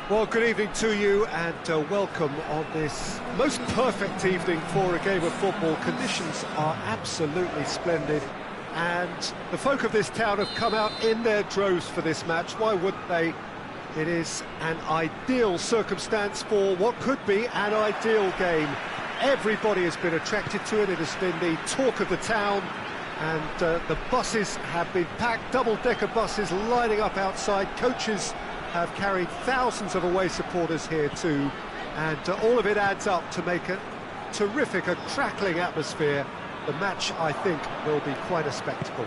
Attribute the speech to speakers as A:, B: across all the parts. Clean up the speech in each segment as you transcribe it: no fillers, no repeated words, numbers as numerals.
A: Well, good evening to you and welcome on this most perfect evening for a game of football. Conditions are absolutely splendid and the folk of this town have come out in their droves for this match. Why wouldn't they? It is an ideal circumstance for what could be an ideal game. Everybody has been attracted to it. It has been the talk of the town, and the buses have been packed, double-decker buses lining up outside. Coaches have carried thousands of away supporters here too, and all of it adds up to make a terrific, a crackling atmosphere. The match, I think, will be quite a spectacle.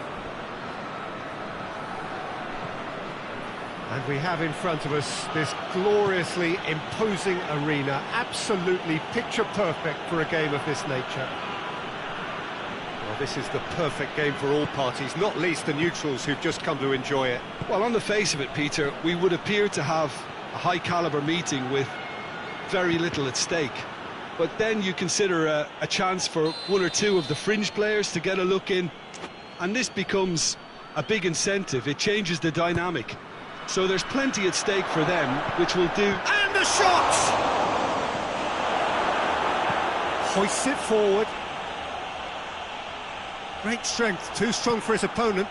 A: And we have in front of us this gloriously imposing arena, absolutely picture-perfect for a game of this nature. Well, this is the perfect game for all parties, not least the neutrals who've just come to enjoy it.
B: Well, on the face of it, Peter, we would appear to have a high-caliber meeting with very little at stake. But then you consider a chance for one or two of the fringe players to get a look in, and this becomes a big incentive. It changes the dynamic. So there's plenty at stake for them, which will do...
A: And the shot! Hoists it forward. Great strength, too strong for his opponent.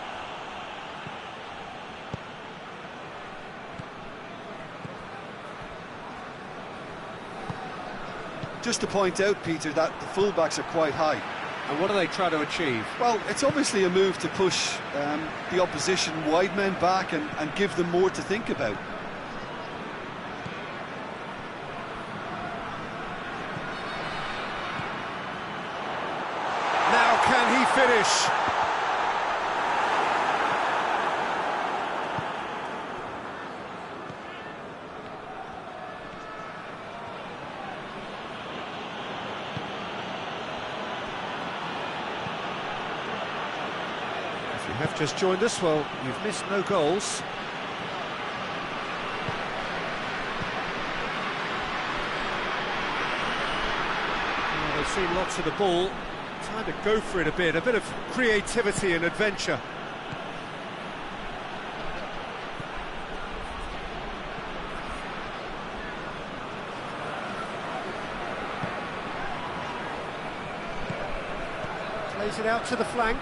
B: Just to point out, Peter, that the fullbacks are quite high.
A: And what are they trying to achieve?
B: Well, it's obviously a move to push the opposition wide men back and give them more to think about.
A: Now can he finish? You have just joined us, well, you've missed no goals. Well, they've seen lots of the ball. Time to go for it a bit of creativity and adventure. Plays it out to the flank.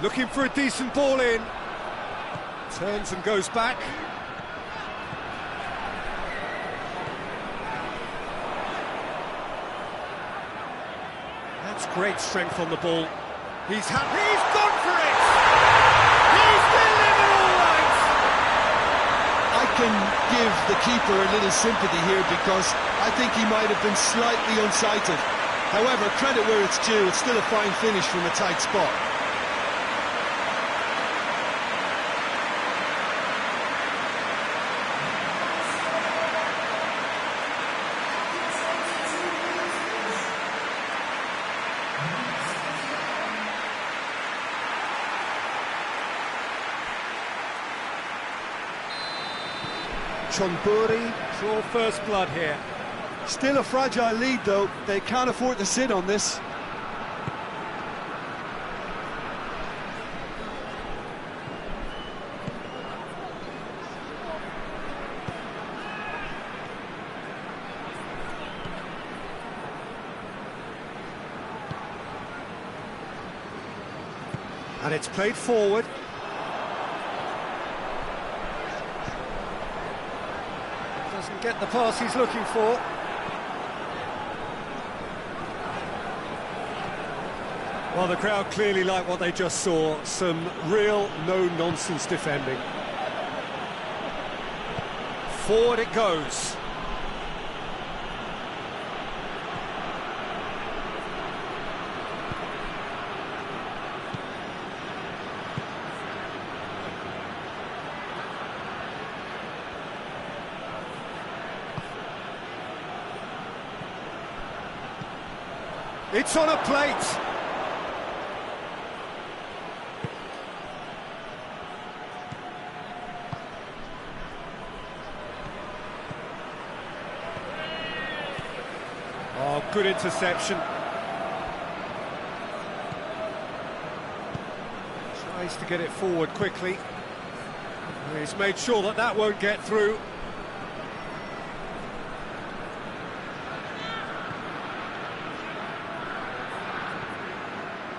A: Looking for a decent ball in. Turns and goes back. That's great strength on the ball. He's gone for it! He's delivered all right!
B: I can give the keeper a little sympathy here because I think he might have been slightly unsighted. However, credit where it's due, it's still a fine finish from a tight spot.
A: Chonburi draw first blood here.
B: Still a fragile lead though, they can't afford to sit on this.
A: And it's played forward. Doesn't get the pass he's looking for. Well, the crowd clearly like what they just saw. Some real no-nonsense defending. Forward it goes. It's on a plate. Oh, good interception. Tries to get it forward quickly. He's made sure that that won't get through.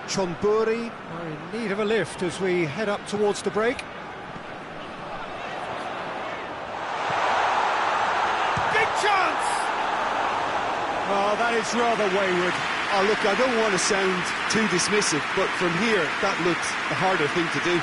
A: Chonburi are in need of a lift as we head up towards the break. Big chance! Oh, that is rather wayward.
B: Oh, look, I don't want to sound too dismissive, but from here, that looked the harder thing to do.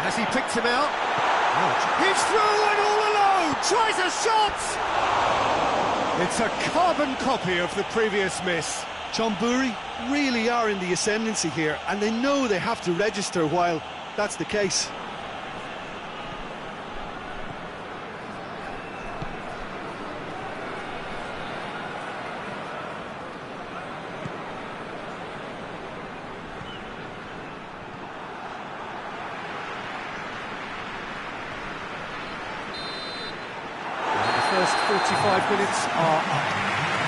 A: Has he picked him out? He's through and all alone! Tries a shot! It's a carbon copy of the previous miss.
B: Chonburi really are in the ascendancy here, and they know they have to register while that's the case.
A: First 45 minutes are up.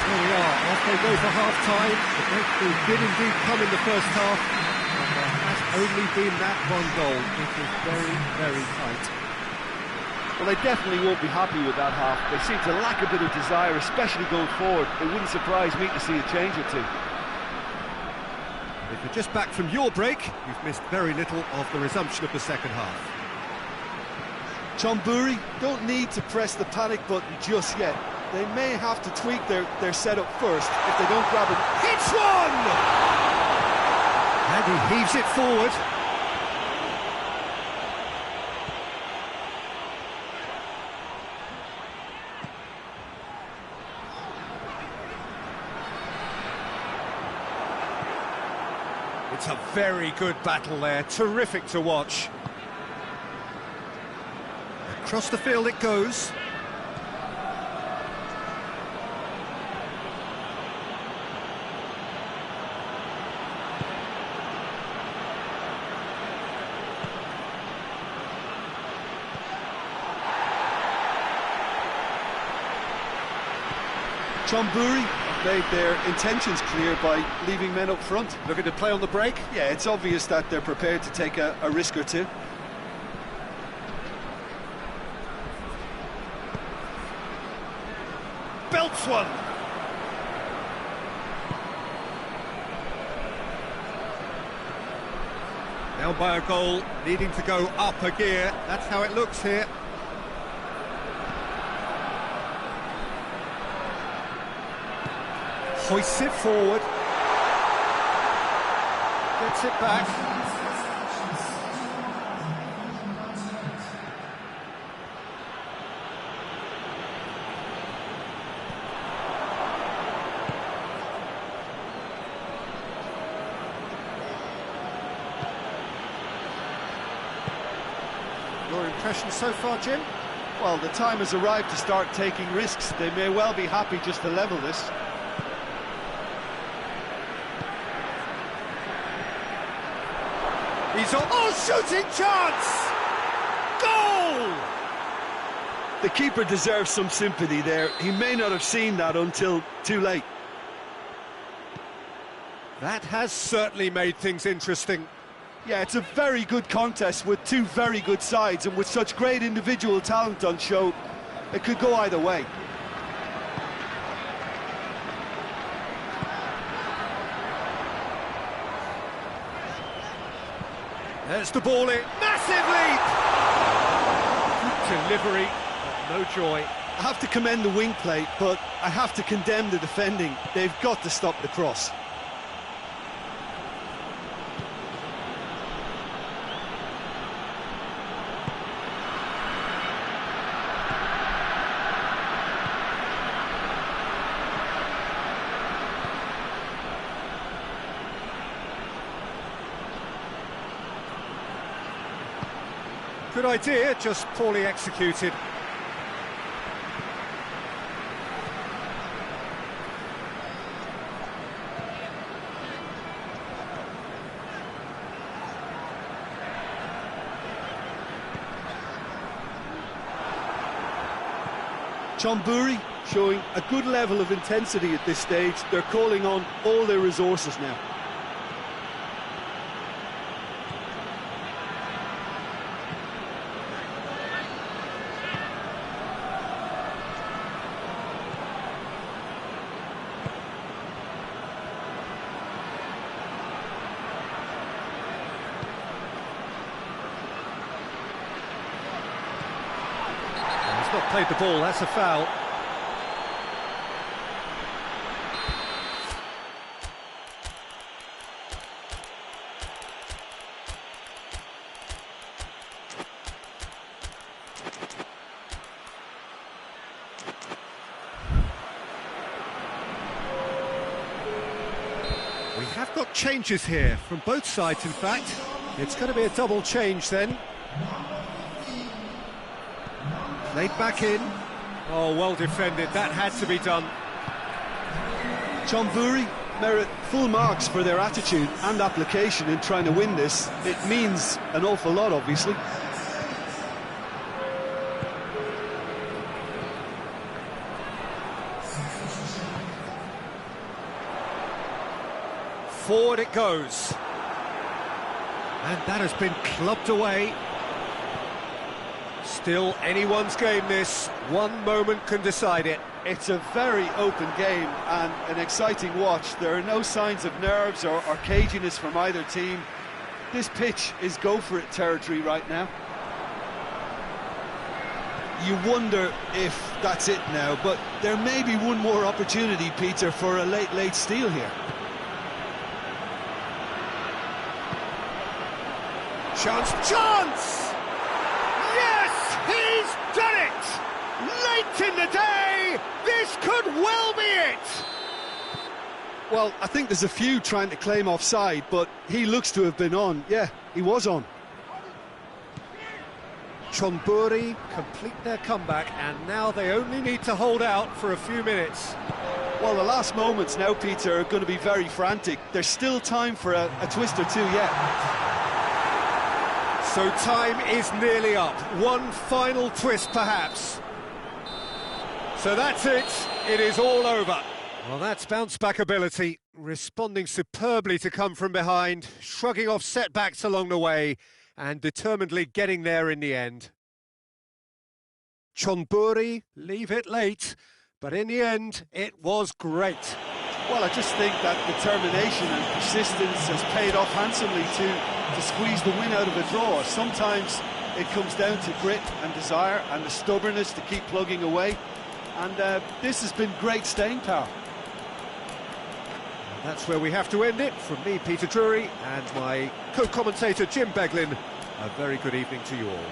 A: There we are, off they go for half-time. The breakthrough did indeed come in the first half, and there has only been that one goal. It is very, very tight.
C: Well, they definitely won't be happy with that half. They seem to lack a bit of desire, especially going forward. It wouldn't surprise me to see a change or two.
A: If you're just back from your break, you've missed very little of the resumption of the second half.
B: Chonburi don't need to press the panic button just yet. They may have to tweak their setup first if they don't grab it.
A: Hits one! And he heaves it forward. It's a very good battle there, terrific to watch. Across the field it goes.
B: Chonburi made their intentions clear by leaving men up front.
A: Looking to play on the break.
B: Yeah, it's obvious that they're prepared to take a risk or two.
A: Belts one. Down by a goal, needing to go up a gear. That's how it looks here. Hoists it forward. Gets it back. Your impression so far, Jim?
B: Well, the time has arrived to start taking risks. They may well be happy just to level this.
A: He's on. Oh, shooting chance! Goal!
B: The keeper deserves some sympathy there. He may not have seen that until too late.
A: That has certainly made things interesting.
C: Yeah, it's a very good contest with two very good sides, and with such great individual talent on show, it could go either way.
A: There's the ball in. Massive leap! Good delivery, but no joy.
B: I have to commend the wing play, but I have to condemn the defending. They've got to stop the cross.
A: Good idea, just poorly executed.
B: Chonburi showing a good level of intensity at this stage. They're calling on all their resources now.
A: He's not played the ball, that's a foul. We have got changes here from both sides, in fact. It's going to be a double change then. Played back in. Oh, well defended. That had to be done.
B: Chonburi merit full marks for their attitude and application in trying to win this. It means an awful lot, obviously.
A: Forward it goes. And that has been clubbed away. Still anyone's game this. One moment can decide it.
C: It's a very open game and an exciting watch. There are no signs of nerves or caginess from either team. This pitch is go-for-it territory right now.
B: You wonder if that's it now, but there may be one more opportunity, Peter, for a late steal here.
A: Chance! Yes, he's done it! Late in the day, this could well be it!
B: Well, I think there's a few trying to claim offside, but he looks to have been on. Yeah, he was on.
A: Chonburi complete their comeback, and now they only need to hold out for a few minutes.
C: Well, the last moments now, Peter, are going to be very frantic. There's still time for a twist or two yet.
A: So time is nearly up. One final twist, perhaps. So that's it. It is all over. Well, that's bounce-back ability, responding superbly to come from behind, shrugging off setbacks along the way, and determinedly getting there in the end. Chonburi leave it late, but in the end, it was great.
C: Well, I just think that determination and persistence has paid off handsomely to squeeze the win out of a draw. Sometimes it comes down to grit and desire and the stubbornness to keep plugging away. And this has been great staying power.
A: That's where we have to end it. From me, Peter Drury, and my co-commentator, Jim Beglin, a very good evening to you all.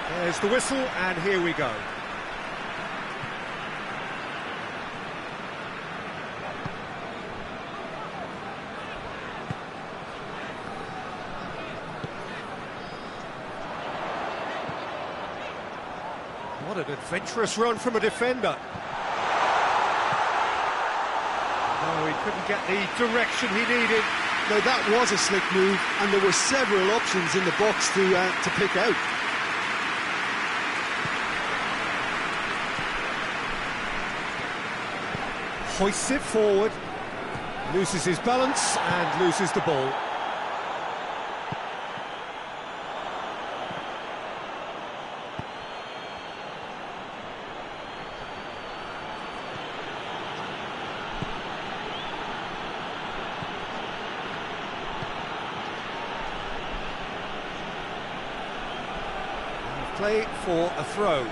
A: There's the whistle, and here we go. What an adventurous run from a defender. No, he couldn't get the direction he needed.
B: Now that was a slick move, and there were several options in the box to pick out.
A: Hoists it forward, loses his balance and loses the ball. Play for a throw.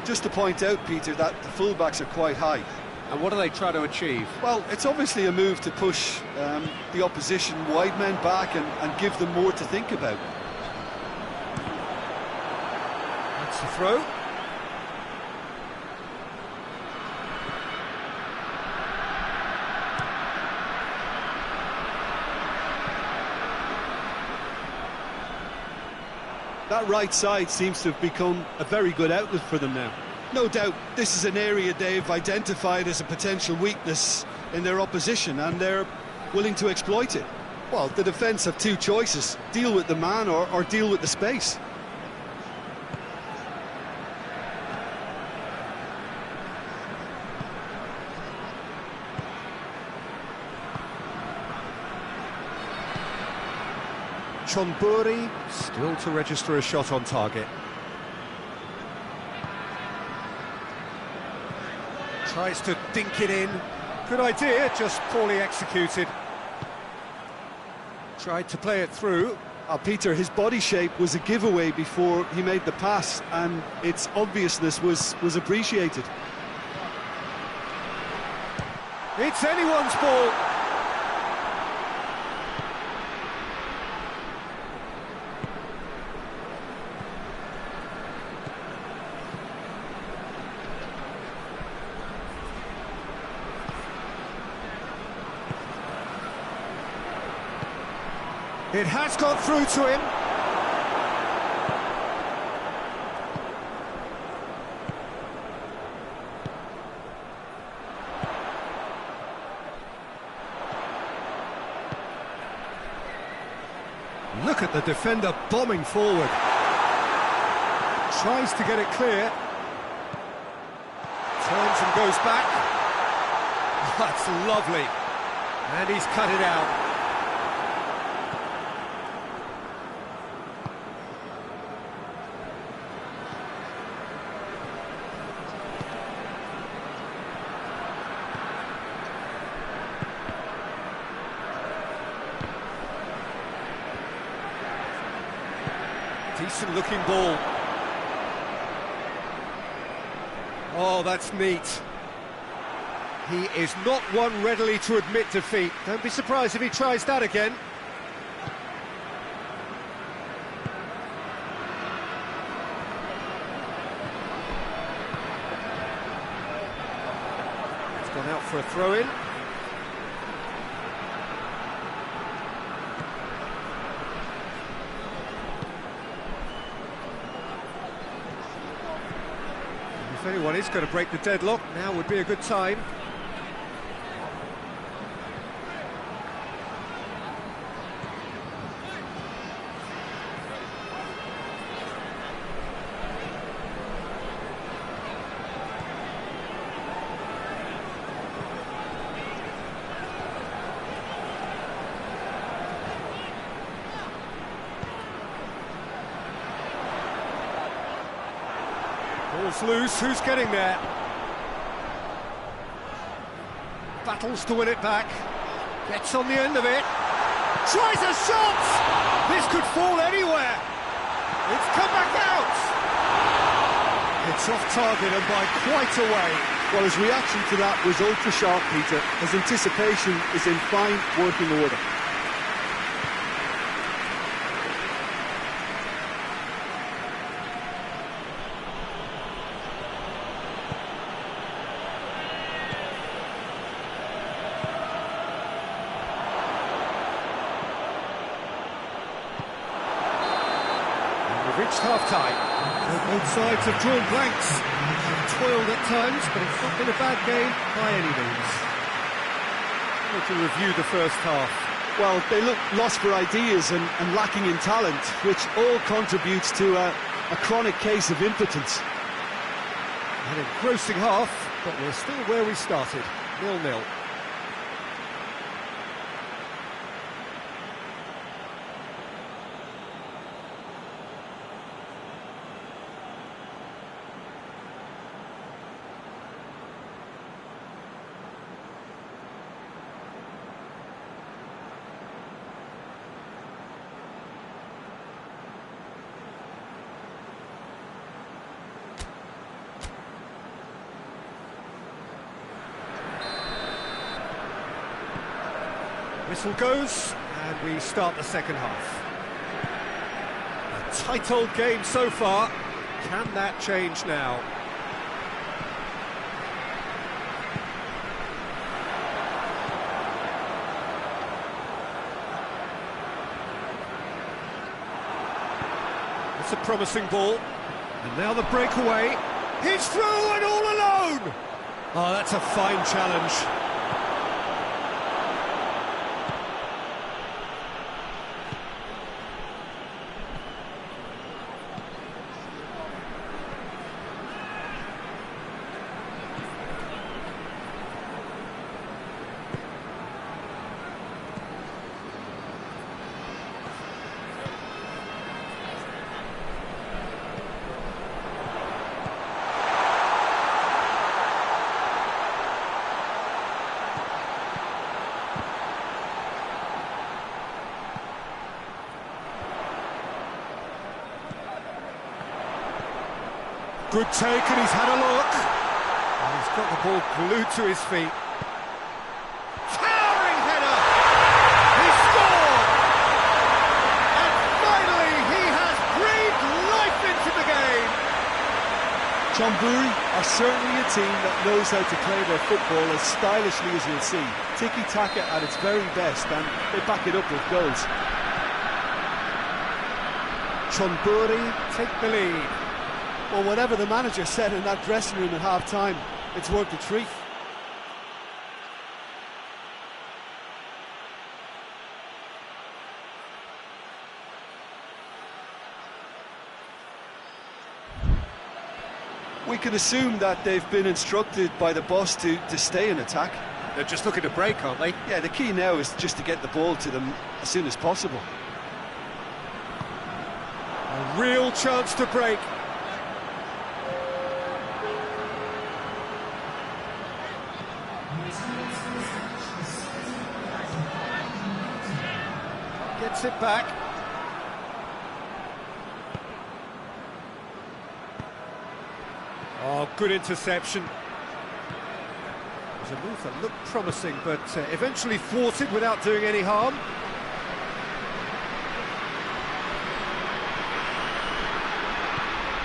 B: Just to point out, Peter, that the fullbacks are quite high.
A: And what do they try to achieve?
B: Well, it's obviously a move to push the opposition wide men back and give them more to think about.
A: That's the throw.
B: That right side seems to have become a very good outlet for them now. No doubt this is an area they've identified as a potential weakness in their opposition, and they're willing to exploit it. Well, the defence have two choices: deal with the man or deal with the space.
A: Chonburi still to register a shot on target. Tries to dink it in. Good idea, just poorly executed. Tried to play it through.
B: Peter, his body shape was a giveaway before he made the pass, and its obviousness was appreciated.
A: It's anyone's ball. It has got through to him. Look at the defender bombing forward. Tries to get it clear. Turns and goes back. That's lovely. And he's cut it out. Decent looking ball. Oh, that's neat. He is not one readily to admit defeat. Don't be surprised if he tries that again. It's gone out for a throw-in. If anyone is going to break the deadlock, now would be a good time. Ball's loose, who's getting there? battles to win it back. Gets on the end of it. Tries a shot! This could fall anywhere. It's come back out. It's off target and by quite a way.
C: Well, his reaction to that was ultra sharp, Peter. His anticipation is in fine working order.
A: Reached half-time. Both sides have drawn blanks. Toiled at times, but it's not been a bad game by any means. To review the first half.
B: Well, they look lost for ideas and lacking in talent, which all contributes to a chronic case of impotence.
A: An engrossing half, but we're still where we started, 0-0. Whistle goes, and we start the second half. A tight old game so far. Can that change now? It's a promising ball. And now the breakaway. He's through and all alone! Oh, that's a fine challenge. Good take, and he's had a look. And he's got the ball glued to his feet. Towering header! He scored! And finally, he has breathed life into the game.
B: Chonburi are certainly a team that knows how to play their football as stylishly as you'll see. Tiki-taka at its very best, and they back it up with goals.
A: Chonburi take the lead.
C: Well, whatever the manager said in that dressing room at half-time, it's worth the treat.
B: We can assume that they've been instructed by the boss to stay in attack.
A: They're just looking to break, aren't they?
B: Yeah, the key now is just to get the ball to them as soon as possible.
A: A real chance to break. Gets it back. Oh, good interception. It was a move that looked promising, but eventually thwarted without doing any harm.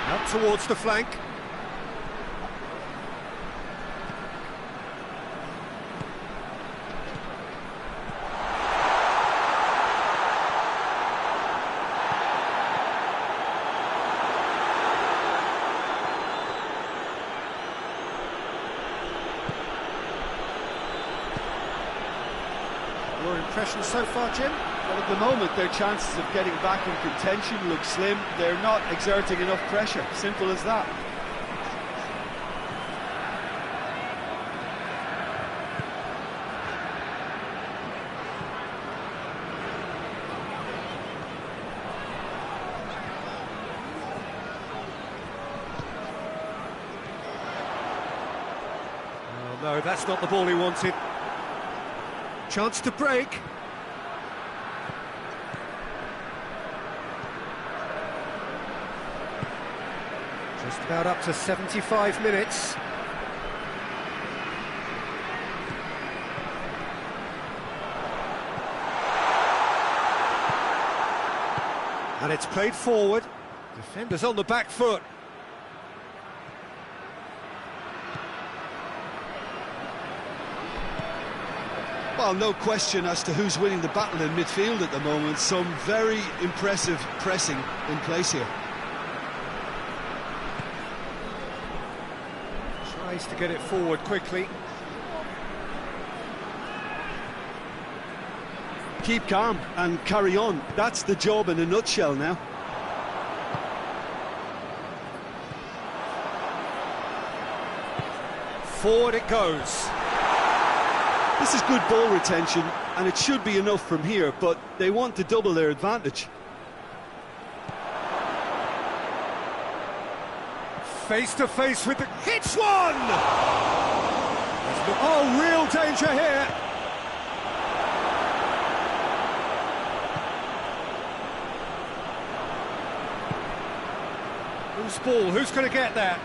A: Out towards the flank. Your impressions so far, Jim?
C: Well, at the moment, their chances of getting back in contention look slim. They're not exerting enough pressure. Simple as that.
A: Oh, no, that's not the ball he wanted. Chance to break. Just about up to 75 minutes. And it's played forward. Defenders on the back foot.
B: Well, no question as to who's winning the battle in midfield at the moment. Some very impressive pressing in place here.
A: Tries to get it forward quickly.
B: Keep calm and carry on. That's the job in a nutshell now.
A: Forward it goes.
B: This is good ball retention, and it should be enough from here, but they want to double their advantage.
A: Face to face with the... Hits one! Oh, real danger here. Who's ball? Who's going to get that?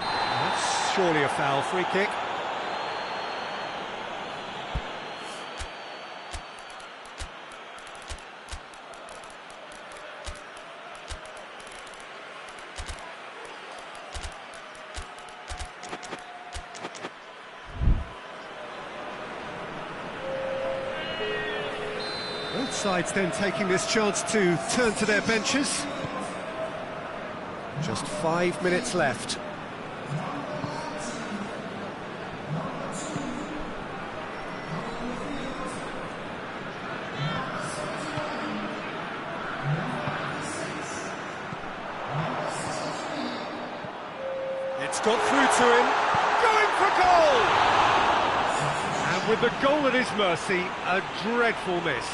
A: That's surely a foul. Free kick. Both sides then taking this chance to turn to their benches. Just 5 minutes left. It's got through to him. Going for goal! And with the goal at his mercy, a dreadful miss.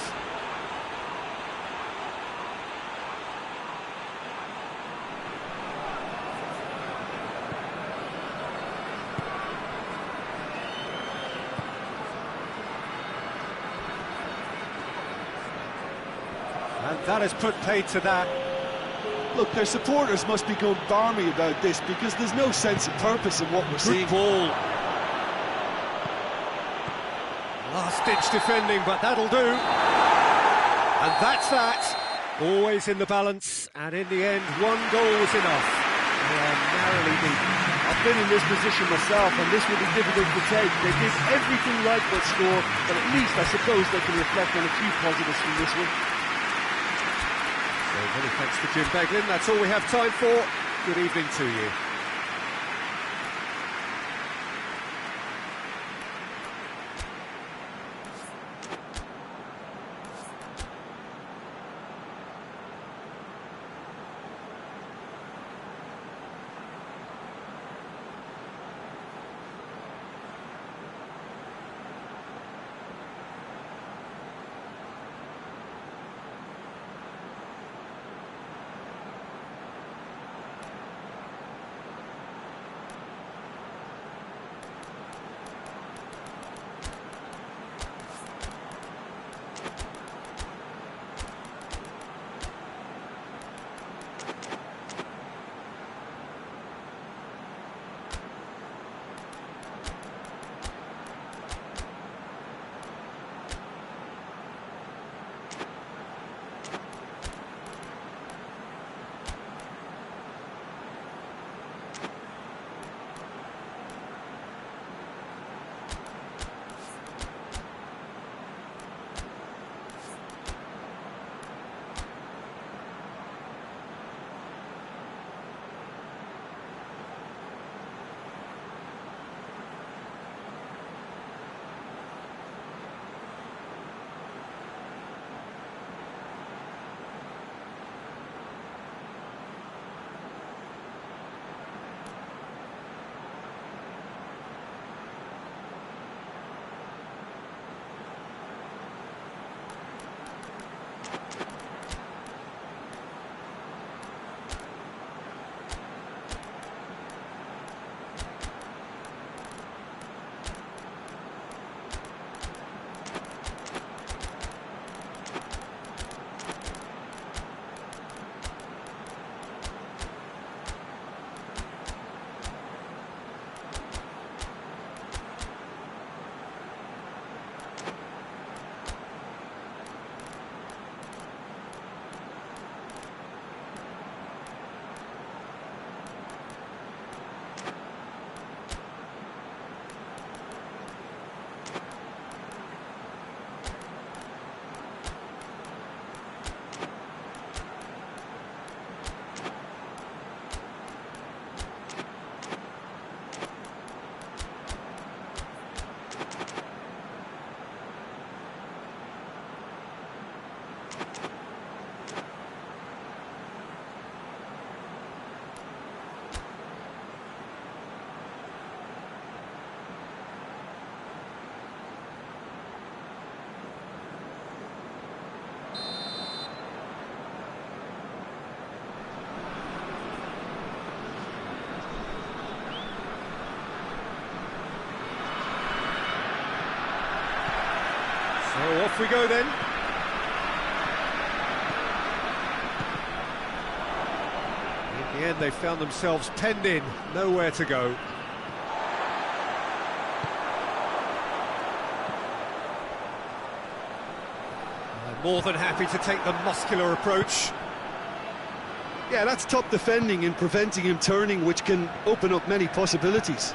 A: And that has put paid to that.
B: Look, their supporters must be going balmy about this because there's no sense of purpose in what we're seeing.
A: Ball. Last-ditch defending, but that'll do. And that's that. Always in the balance, and in the end, one goal was enough. They are narrowly beaten.
C: I've been in this position myself, and this will be difficult to take. They did everything right but score, but at least I suppose they can reflect on a few positives from this one.
A: So many thanks to Jim Beglin. That's all we have time for. Good evening to you. So off we go then. In the end, they found themselves penned in, nowhere to go. They're more than happy to take the muscular approach.
B: Yeah, that's top defending and preventing him turning, which can open up many possibilities.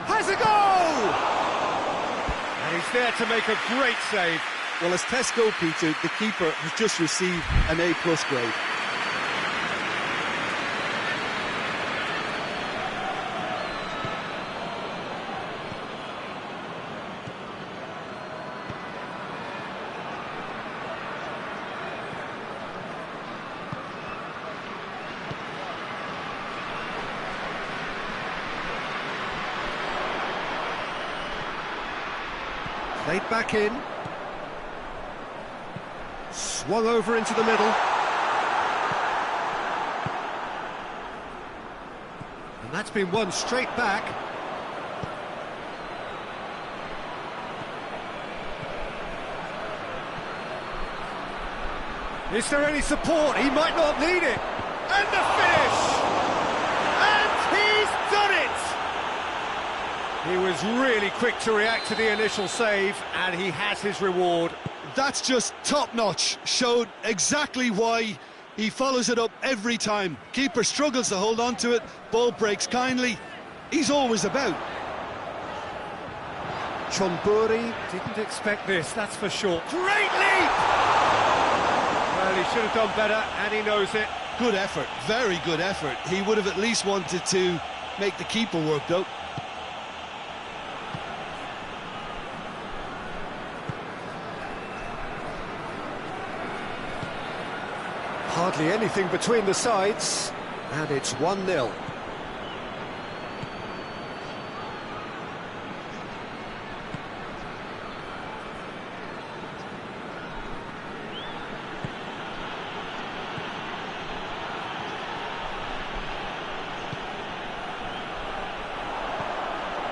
A: Has a goal! And he's there to make a great save.
B: Well, as tests go, Peter, the keeper has just received an A+ grade.
A: Played back in. Swung over into the middle. And that's been won straight back. Is there any support? He might not need it. And the finish! And he's done it! He was really quick to react to the initial save, and he has his reward.
B: That's just top-notch. Showed exactly why he follows it up every time. Keeper struggles to hold on to it, ball breaks kindly. He's always about.
A: Chonburi didn't expect this, that's for sure. Great leap! Well, he should have done better, and he knows it.
B: Good effort, very good effort. He would have at least wanted to make the keeper work, though.
A: Hardly anything between the sides, and it's 1-0.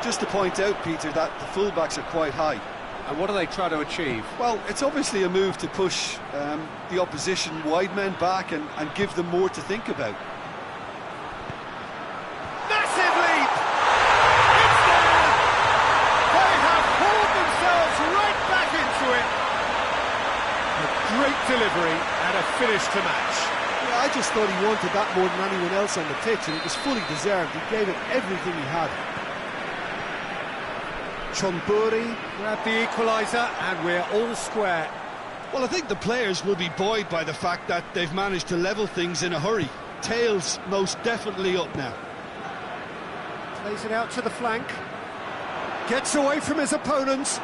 B: Just to point out, Peter, that the fullbacks are quite high.
A: And what do they try to achieve?
B: Well, it's obviously a move to push the opposition wide men back and give them more to think about.
A: Massive leap! It's there! They have pulled themselves right back into it. A great delivery and a finish to match.
B: Yeah, I just thought he wanted that more than anyone else on the pitch, and it was fully deserved. He gave it everything he had.
A: Chonburi grabbed the equaliser, and we're all square.
B: Well, I think the players will be buoyed by the fact that they've managed to level things in a hurry. Tails most definitely up now.
A: Plays it out to the flank. Gets away from his opponents.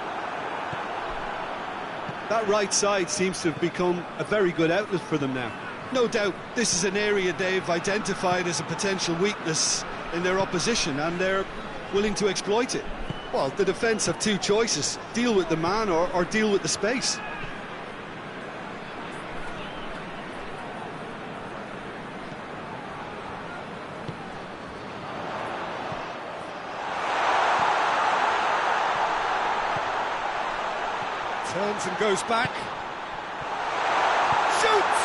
B: That right side seems to have become a very good outlet for them now. No doubt this is an area they've identified as a potential weakness in their opposition, and they're willing to exploit it. Well, the defence have two choices: deal with the man or deal with the space.
A: Turns and goes back. Shoots!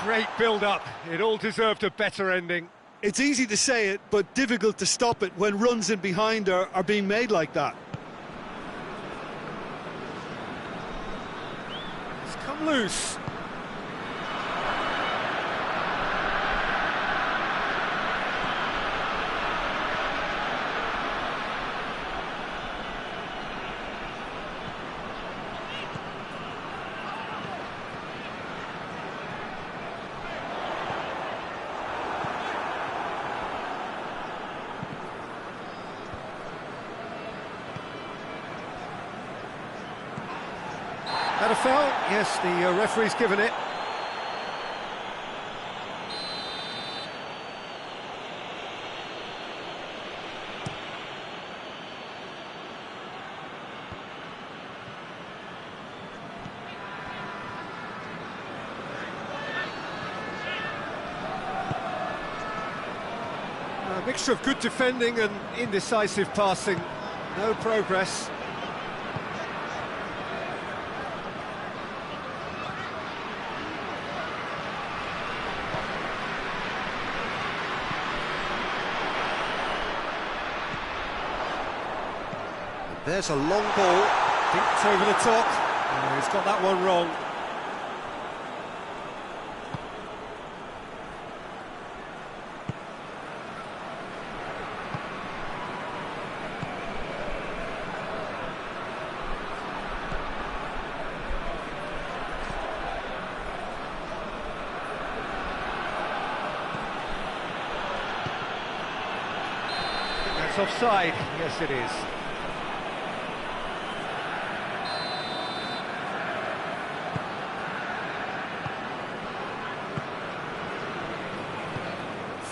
A: Great build-up. It all deserved a better ending.
B: It's easy to say it, but difficult to stop it when runs in behind are being made like that.
A: It's come loose. Had a foul? Yes, the referee's given it. A mixture of good defending and indecisive passing. No progress. There's a long ball, dipped over the top. Oh, he's got that one wrong. That's offside. Yes, it is.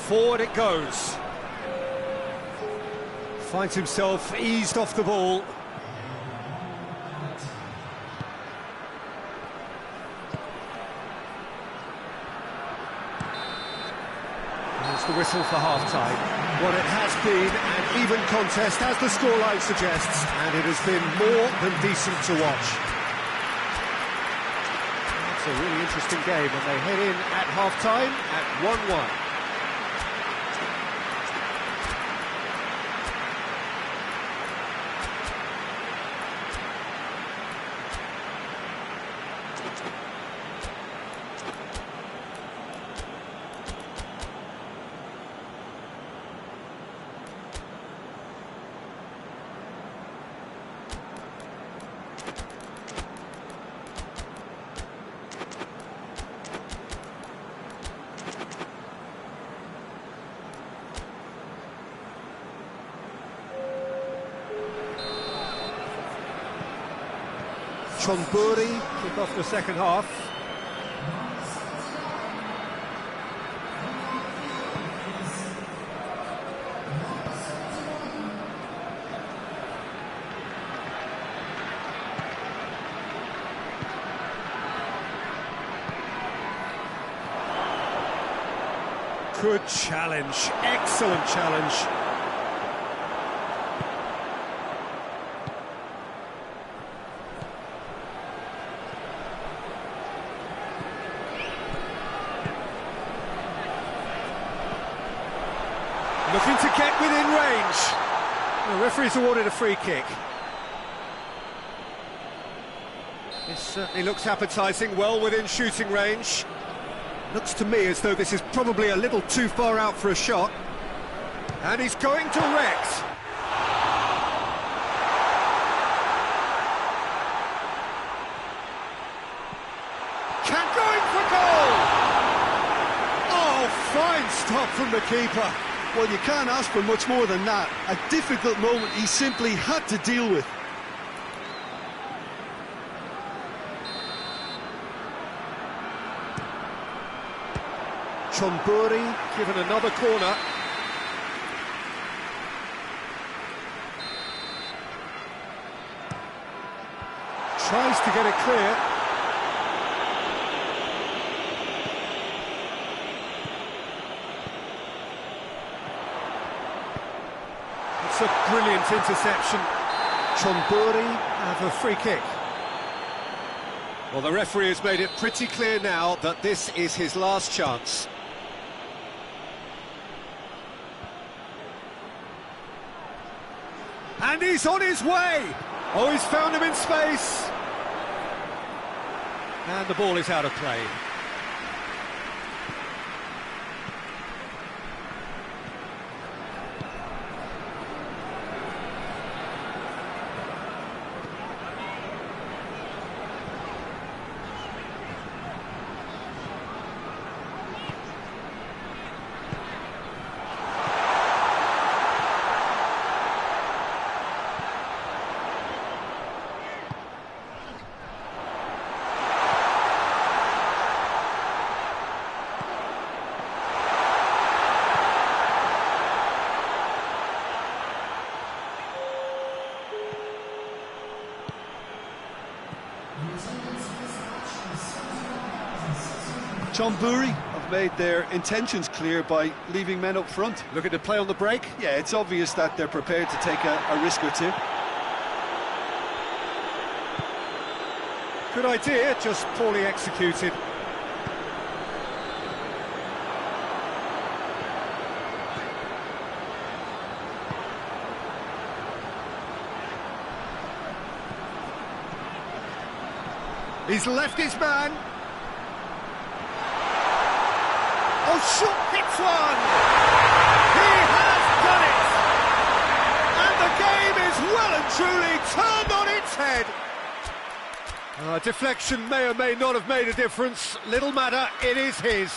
A: Forward it goes. Finds himself eased off the ball. There's the whistle for half-time. What it has been an even contest, as the scoreline suggests, and it has been more than decent to watch. It's a really interesting game, and they head in at half-time at 1-1. Chonburi kick off the second half. Good challenge, excellent challenge. Looking to get within range. The referee's awarded a free kick. This certainly looks appetising, well within shooting range. Looks to me as though this is probably a little too far out for a shot. And he's going direct. Going for goal! Oh, fine stop from the keeper.
B: Well, you can't ask for much more than that. A difficult moment he simply had to deal with.
A: Chonburi given another corner. Tries to get it clear. It's a brilliant interception. Chonburi have a free kick. Well, the referee has made it pretty clear now that this is his last chance. And he's on his way! Oh, he's found him in space! And the ball is out of play.
B: Chonburi have
C: made their intentions clear by leaving men up front.
A: Looking to play on the break.
C: Yeah, it's obvious that they're prepared to take a risk or two.
A: Good idea, just poorly executed. He's left his man. Oh, shot hits one! He has done it! And the game is well and truly turned on its head. Deflection may or may not have made a difference. Little matter, it is his.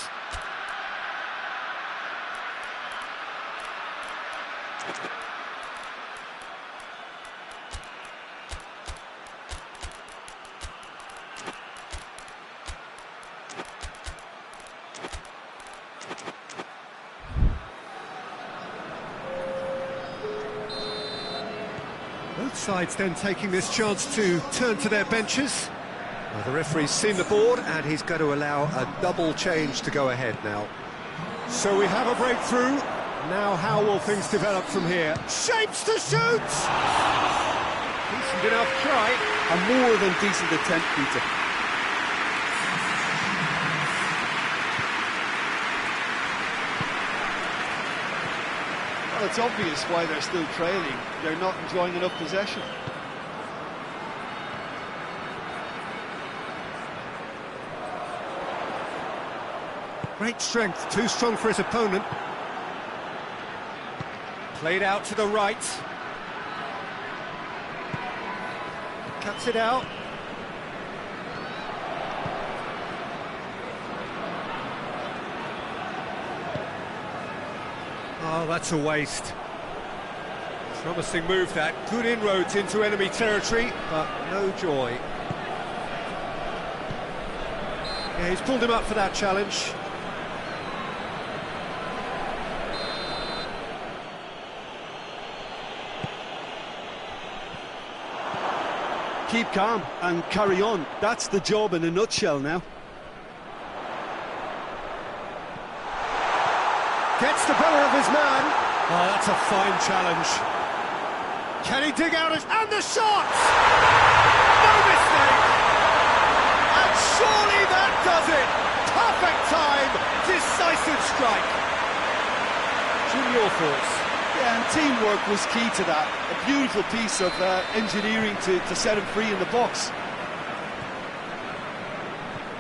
A: Both sides then taking this chance to turn to their benches. Well, the referee's seen the board and he's going to allow a double change to go ahead now. So we have a breakthrough. Now how will things develop from here? Shapes to shoot! Decent enough try.
C: A more than decent attempt, Peter. Well, it's obvious why they're still trailing. They're not enjoying enough possession.
A: Great strength, too strong for his opponent. Played out to the right. Cuts it out. Oh, that's a waste. Promising move that. Good inroads into enemy territory, but no joy. Yeah, he's pulled him up for that challenge.
C: Keep calm and carry on. That's the job in a nutshell now.
A: Gets the better of his man. Oh, that's a fine challenge. Can he dig out his... And the shot! No mistake! And surely that does it! Perfect time! Decisive strike! Jim, your thoughts?
C: Yeah, and teamwork was key to that. A beautiful piece of engineering to set him free in the box.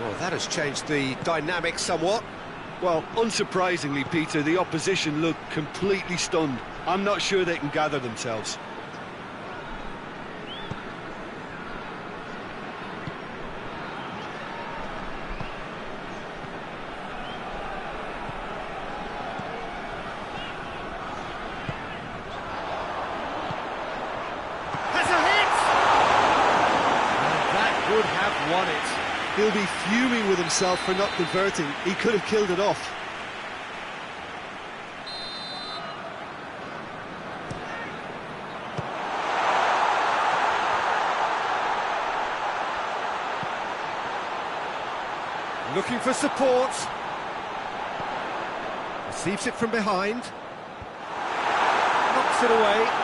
A: Well, that has changed the dynamic somewhat.
B: Well, unsurprisingly, Peter, the opposition look completely stunned. I'm not sure they can gather themselves.
A: Won it.
C: He'll be fuming with himself for not converting. He could have killed it off.
A: Looking for support. Receives it from behind. Knocks it away.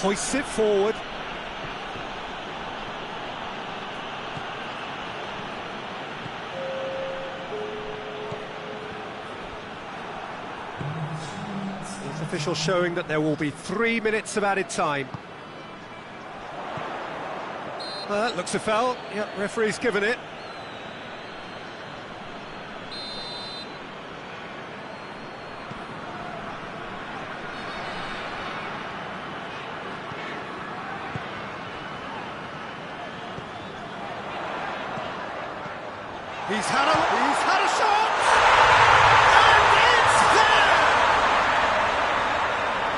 A: Hoists it forward. These officials showing that there will be 3 minutes of added time. That looks a foul. Yep, referee's given it. He's had a shot! And it's there!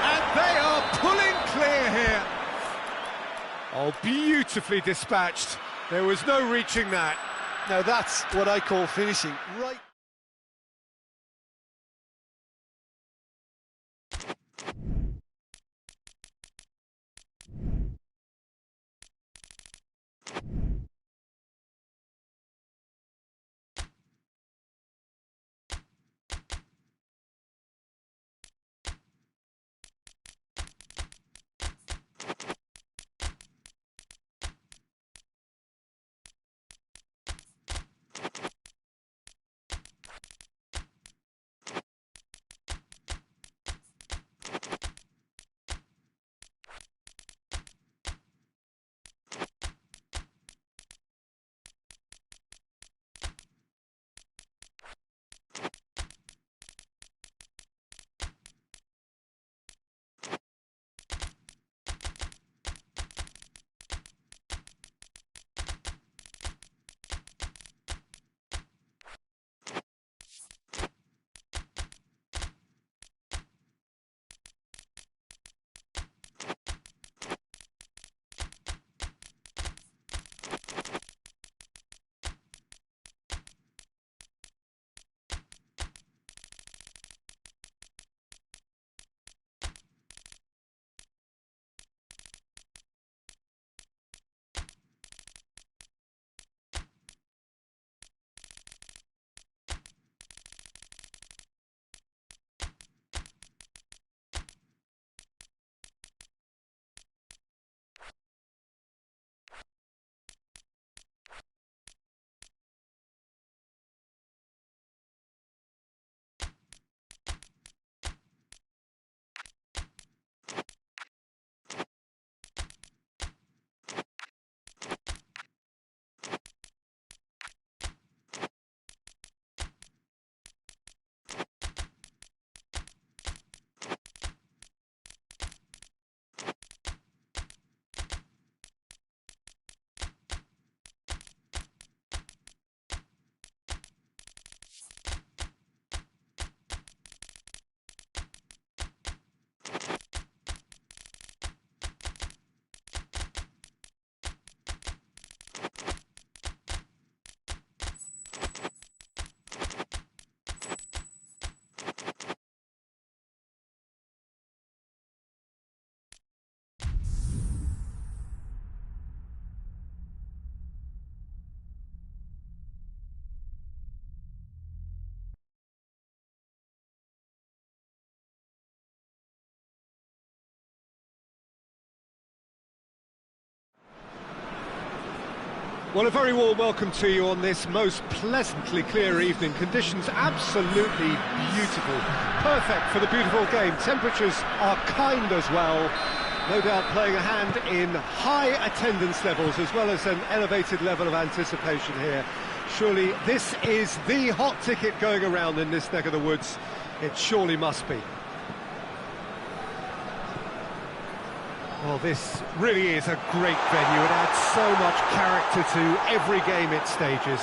A: And they are pulling clear here. Oh, beautifully dispatched. There was no reaching that.
C: Now that's what I call finishing. Right.
A: Well, a very warm welcome to you on this most pleasantly clear evening. Conditions absolutely beautiful. Perfect for the beautiful game. Temperatures are kind as well. No doubt playing a hand in high attendance levels as well as an elevated level of anticipation here. Surely this is the hot ticket going around in this neck of the woods. It surely must be. Well, this really is a great venue. It adds so much character to every game it stages.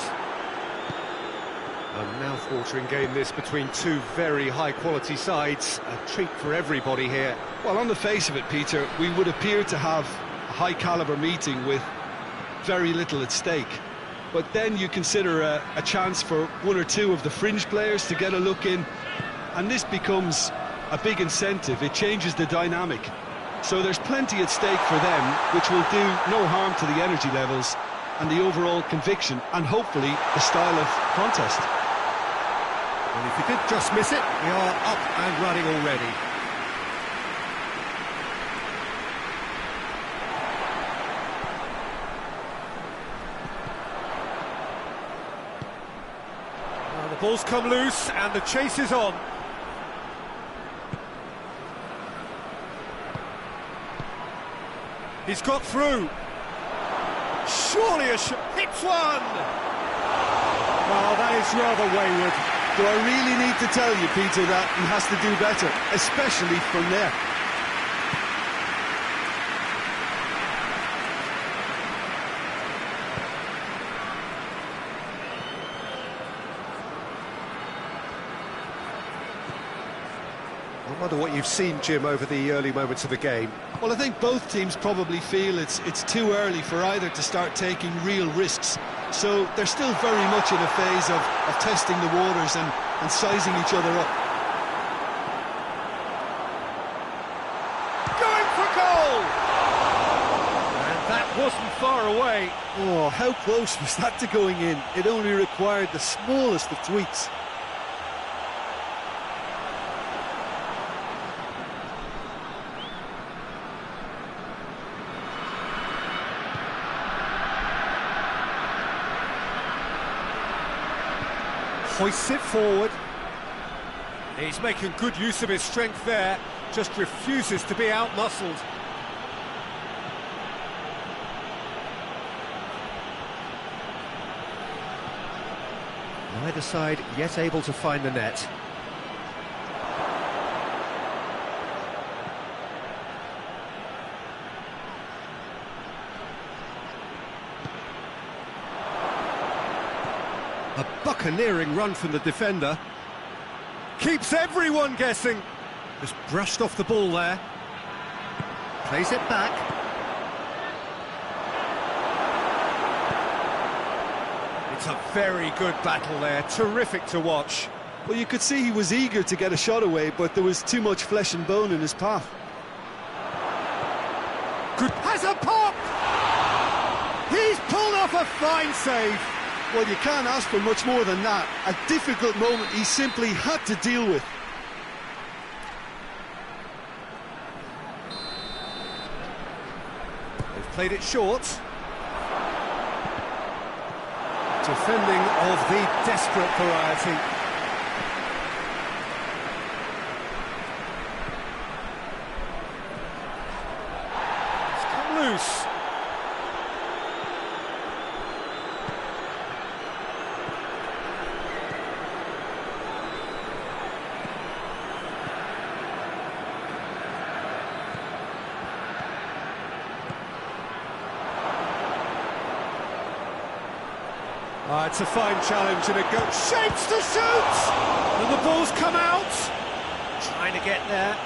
A: A mouth-watering game this between two very high-quality sides. A treat for everybody here.
B: Well, on the face of it, Peter, we would appear to have a high-caliber meeting with very little at stake. But then you consider a chance for one or two of the fringe players to get a look in, and this becomes a big incentive. It changes the dynamic. So there's plenty at stake for them, which will do no harm to the energy levels and the overall conviction and hopefully the style of contest.
A: And if you did just miss it, we are up and running already. Now the ball's come loose and the chase is on. He's got through. Surely a shot. Hits one! Well, that is rather wayward.
B: Do I really need to tell you, Peter, that he has to do better, especially from there?
A: I wonder what you've seen, Jim, over the early moments of the game.
B: Well, I think both teams probably feel it's too early for either to start taking real risks. So they're still very much in a phase of testing the waters and sizing each other up.
A: Going for goal! And that wasn't far away.
C: Oh, how close was that to going in? It only required the smallest of tweaks.
A: Hoists it forward. He's making good use of his strength there, just refuses to be out-muscled. Neither side yet able to find the net. A buccaneering run from the defender. Keeps everyone guessing. Just brushed off the ball there. Plays it back. It's a very good battle there. Terrific to watch.
C: Well, you could see he was eager to get a shot away, but there was too much flesh and bone in his path.
A: Good. Has a pop! He's pulled off a fine save.
C: Well, you can't ask for much more than that. A difficult moment he simply had to deal with.
A: They've played it short. Defending of the desperate variety. It's come loose. It's a fine challenge and it goes shapes to shoot! And the ball's come out! Trying to get there.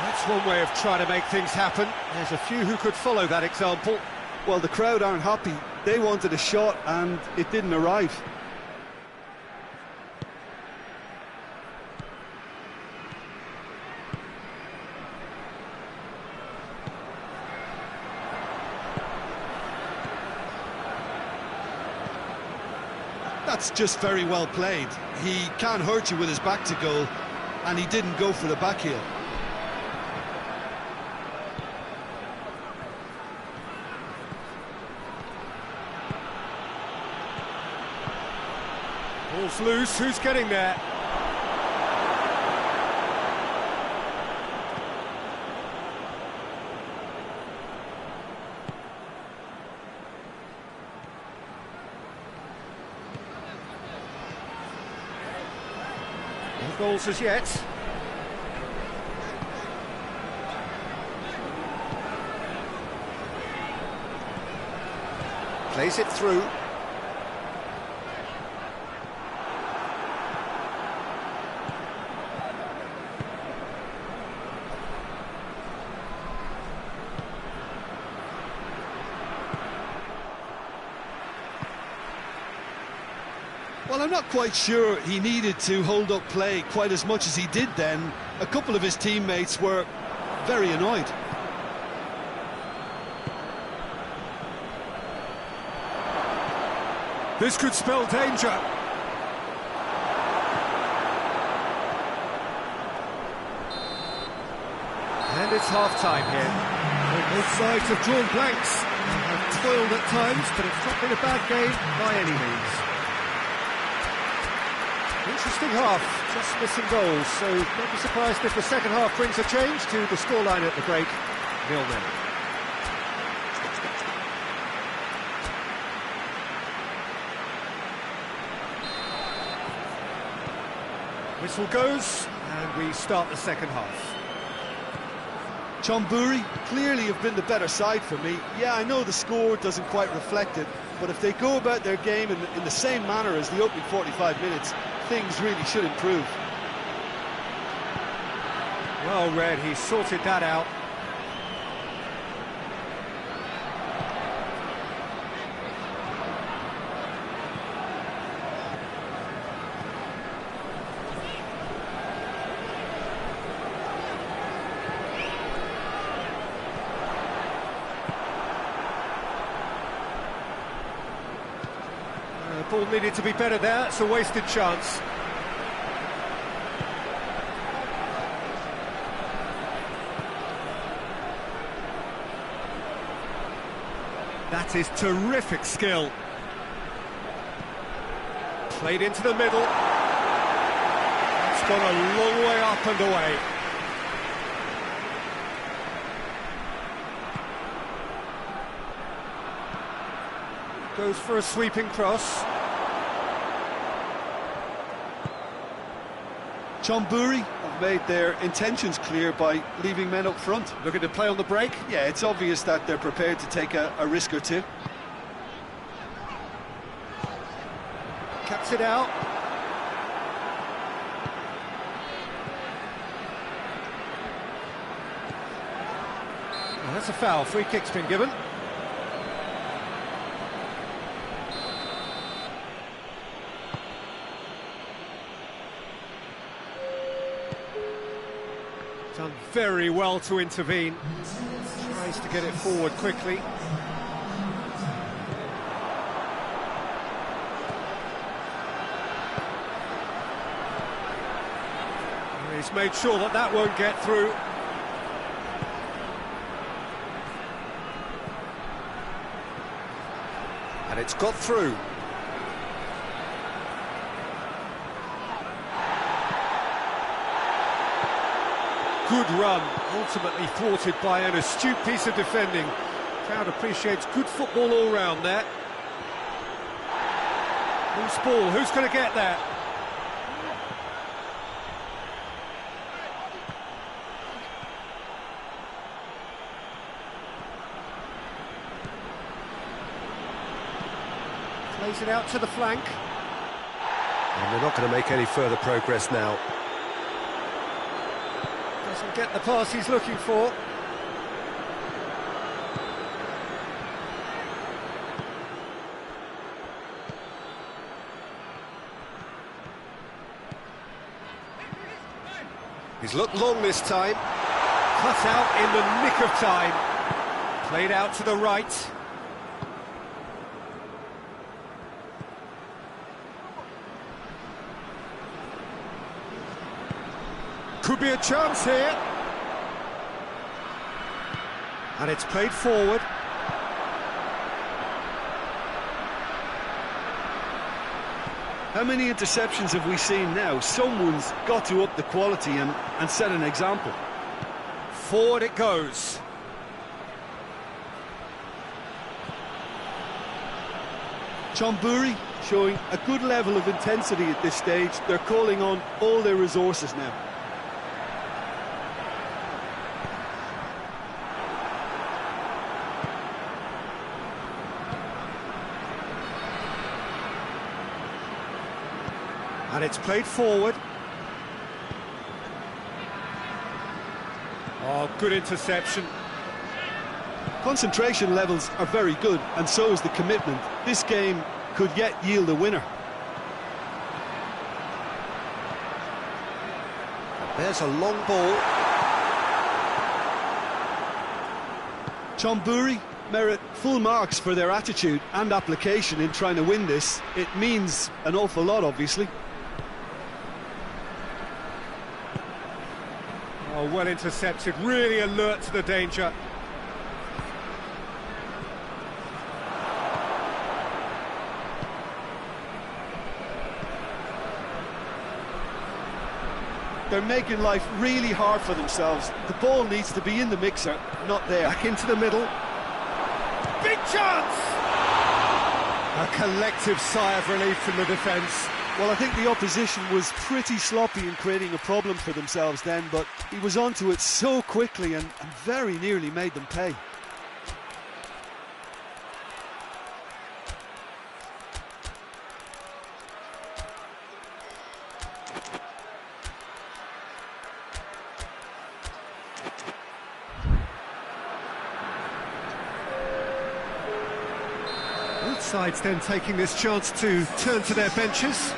A: That's one way of trying to make things happen. There's a few who could follow that example.
C: Well, the crowd aren't happy. They wanted a shot and it didn't arrive.
B: That's just very well played. He can't hurt you with his back to goal, and he didn't go for the back heel.
A: Ball's loose, who's getting there? No goals as yet. Plays it through.
B: Well, I'm not quite sure he needed to hold up play quite as much as he did then. A couple of his teammates were very annoyed.
A: This could spell danger. And it's half-time here. Both sides have drawn blanks and have toiled at times, but it's not been a bad game by any means. Interesting half, just missing goals, so don't be surprised if the second half brings a change to the scoreline at the break, 0-0. Whistle goes, and we start the second half.
C: Chonburi clearly have been the better side for me. Yeah, I know the score doesn't quite reflect it, but if they go about their game in the same manner as the opening 45 minutes, things really should improve.
A: Well read, he sorted that out. Ball needed to be better there, it's a wasted chance. That is terrific skill. Played into the middle. It's gone a long way up and away. Goes for a sweeping cross.
C: Chonburi have made their intentions clear by leaving men up front.
A: Looking to play on the break.
C: Yeah, it's obvious that they're prepared to take a risk or two.
A: Cuts it out. Well, that's a foul. Free kick's been given. Done very well to intervene. Tries to get it forward quickly. He's made sure that that won't get through. And it's got through. Good run, ultimately thwarted by an astute piece of defending. Crowd appreciates good football all round there. Loose ball, who's going to get there? Plays it out to the flank.
D: And they're not going to make any further progress now.
A: Doesn't get the pass he's looking for.
D: He's looked long this time.
A: Cut out in the nick of time. Played out to the right. Could be a chance here. And it's played forward.
B: How many interceptions have we seen now? Someone's got to up the quality and set an example.
A: Forward it goes.
C: Chonburi showing a good level of intensity at this stage. They're calling on all their resources now.
A: And it's played forward. Oh, good interception.
C: Concentration levels are very good, and so is the commitment. This game could yet yield a winner.
D: There's a long ball.
C: Chonburi merit full marks for their attitude and application in trying to win this. It means an awful lot, obviously.
A: Oh, well intercepted, really alert to the danger.
C: They're making life really hard for themselves. The ball needs to be in the mixer, not there.
A: Back into the middle. Big chance! A collective sigh of relief from the defence.
C: Well, I think the opposition was pretty sloppy in creating a problem for themselves then, but he was onto it so quickly and very nearly made them pay.
A: sides then taking this chance to turn to their benches.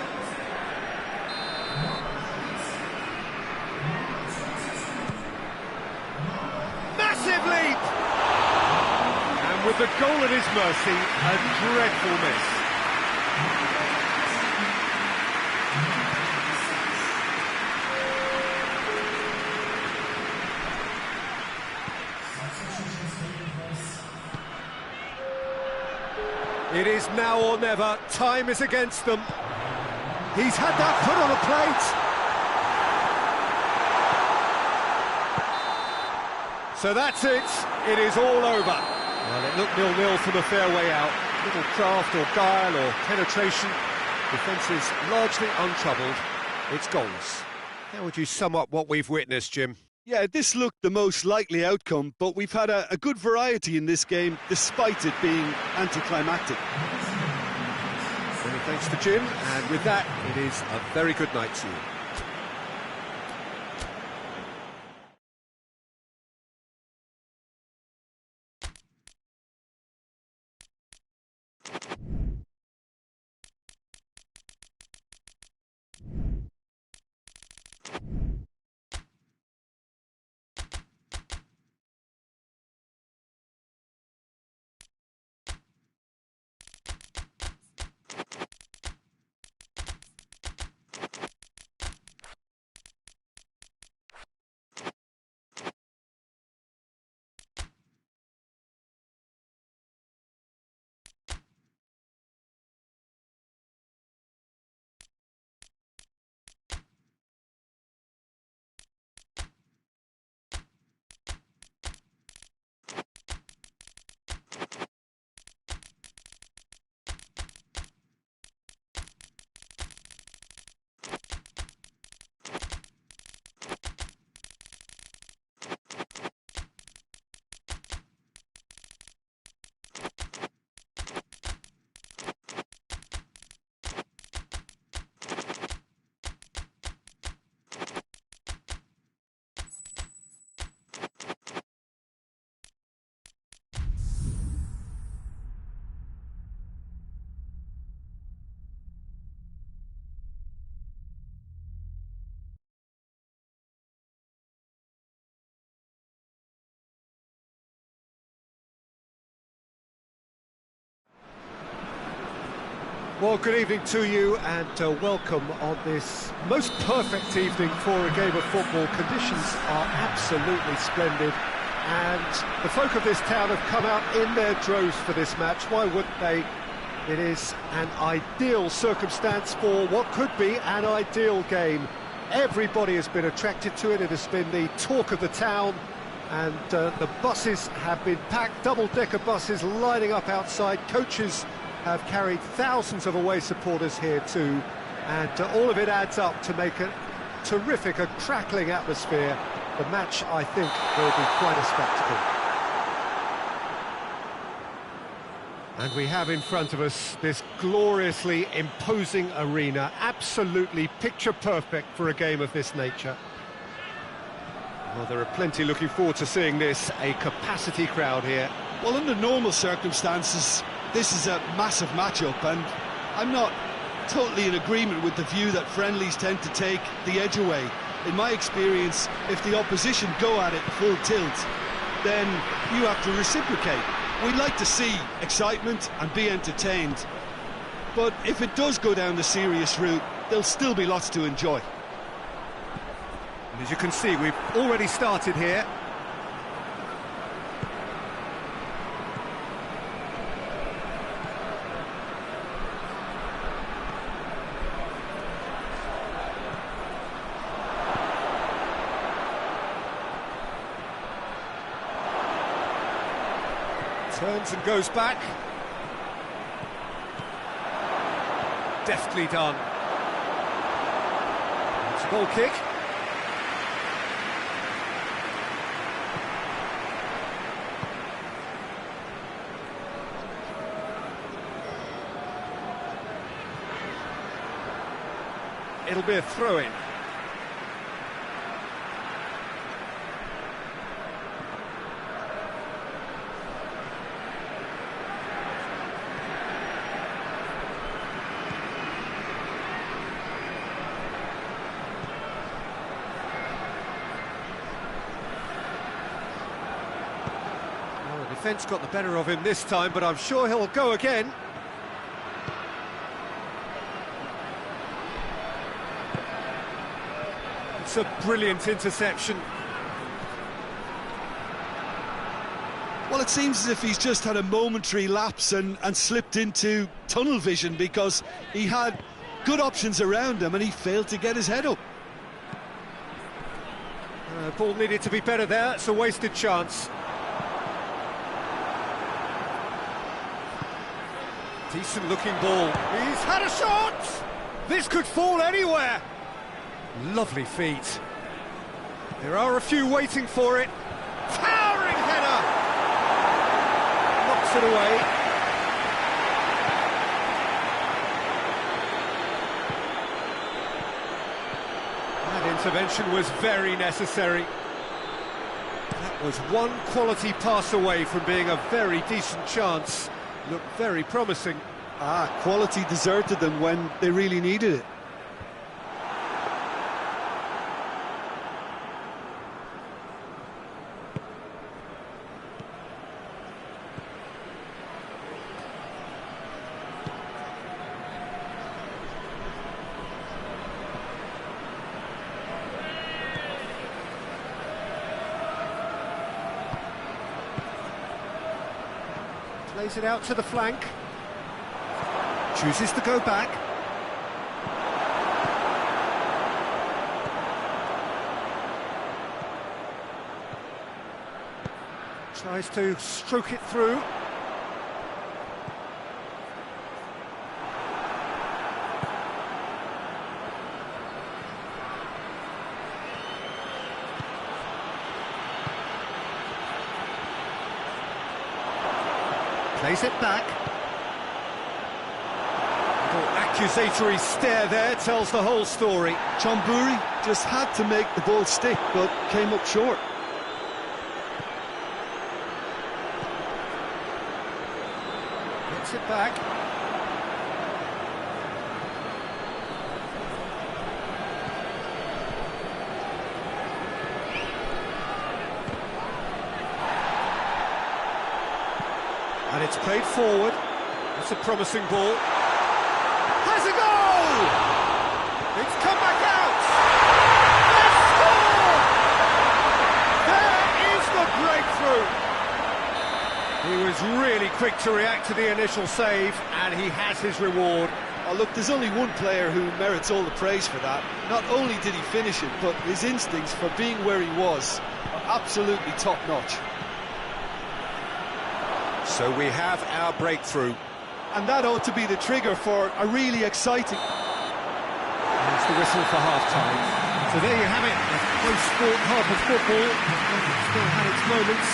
A: Massive leap! And with the goal at his mercy, a dreadful miss. It is now or never. Time is against them. He's had that put on a plate. So that's it. It is all over. Well, it looked 0-0 from a fair way out. Little craft or guile or penetration. Defence is largely untroubled. It's goalless. How would you sum up what we've witnessed, Jim?
B: Yeah, this looked the most likely outcome, but we've had a good variety in this game, despite it being anticlimactic.
A: Many thanks to Jim, and with that, it is a very good night to you. Well, good evening to you and welcome on this most perfect evening for a game of football. Conditions are absolutely splendid and the folk of this town have come out in their droves for this match. Why wouldn't they? It is an ideal circumstance for what could be an ideal game. Everybody has been attracted to it. It has been the talk of the town and the buses have been packed, double-decker buses lining up outside. Coaches have carried thousands of away supporters here too, and all of it adds up to make a terrific, a crackling atmosphere. The match, I think, will be quite a spectacle. And we have in front of us this gloriously imposing arena, absolutely picture-perfect for a game of this nature. Well, there are plenty looking forward to seeing this, a capacity crowd here.
B: Well, under normal circumstances, this is a massive matchup, and I'm not totally in agreement with the view that friendlies tend to take the edge away. In my experience, if the opposition go at it full tilt, then you have to reciprocate. We'd like to see excitement and be entertained, but if it does go down the serious route, there'll still be lots to enjoy.
A: And as you can see, we've already started here. Turns and goes back. Deftly done. It's a goal kick. It'll be a throw-in. Defence got the better of him this time, but I'm sure he'll go again. It's a brilliant interception.
B: Well, it seems as if he's just had a momentary lapse and slipped into tunnel vision, because he had good options around him and he failed to get his head up.
A: Ball needed to be better there, it's a wasted chance. Decent looking ball. He's had a shot! This could fall anywhere! Lovely feet. There are a few waiting for it. Towering header! Knocks it away. That intervention was very necessary. That was one quality pass away from being a very decent chance. Looked very promising.
B: Quality deserted them when they really needed it.
A: Plays it out to the flank. Chooses to go back. Tries to stroke it through. Plays it back. Little accusatory stare there tells the whole story.
B: Chamburi just had to make the ball stick, but came up short.
A: Gets it back. And it's played forward. It's a promising ball. Has a goal! It's come back out! They score! There is the breakthrough! He was really quick to react to the initial save, and he has his reward.
B: Oh, look, there's only one player who merits all the praise for that. Not only did he finish it, but his instincts for being where he was are absolutely top-notch.
D: So we have our breakthrough.
B: And that ought to be the trigger for a really exciting...
A: That's the whistle for half-time. So there you have it, a close-fought half of football. It still had its moments,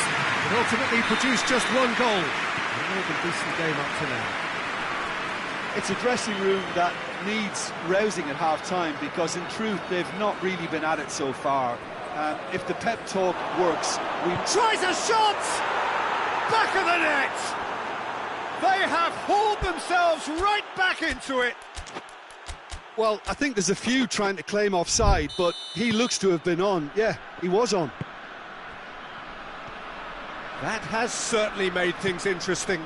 A: but ultimately produced just one goal. A more decent game up to now.
C: It's a dressing room that needs rousing at half-time, because in truth they've not really been at it so far. If the pep talk works, we...
A: Tries a shot! Back of the net! They have hauled themselves right back into it!
B: Well, I think there's a few trying to claim offside, but he looks to have been on. Yeah, he was on.
A: That has certainly made things interesting.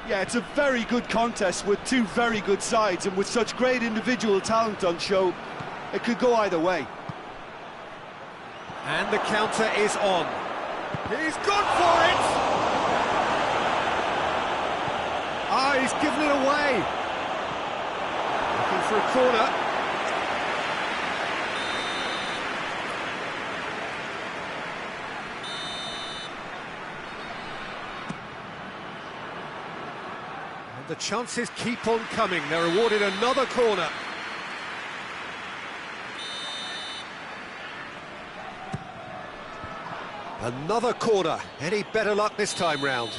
C: Yeah, it's a very good contest with two very good sides, and with such great individual talent on show, it could go either way.
A: And the counter is on. He's gone for it! He's given it away. Looking for a corner. And the chances keep on coming. They're awarded another corner. Another corner. Any better luck this time round?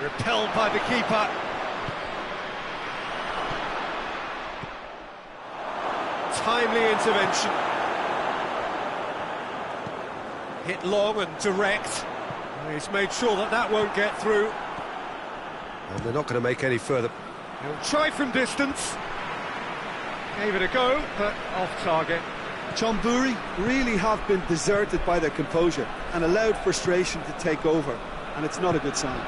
A: Repelled by the keeper. Timely intervention. Hit long and direct. He's made sure that that won't get through.
D: And they're not going to make any further...
A: He'll try from distance. Gave it a go, but off target.
C: Chonburi really have been deserted by their composure and allowed frustration to take over, and it's not a good sign.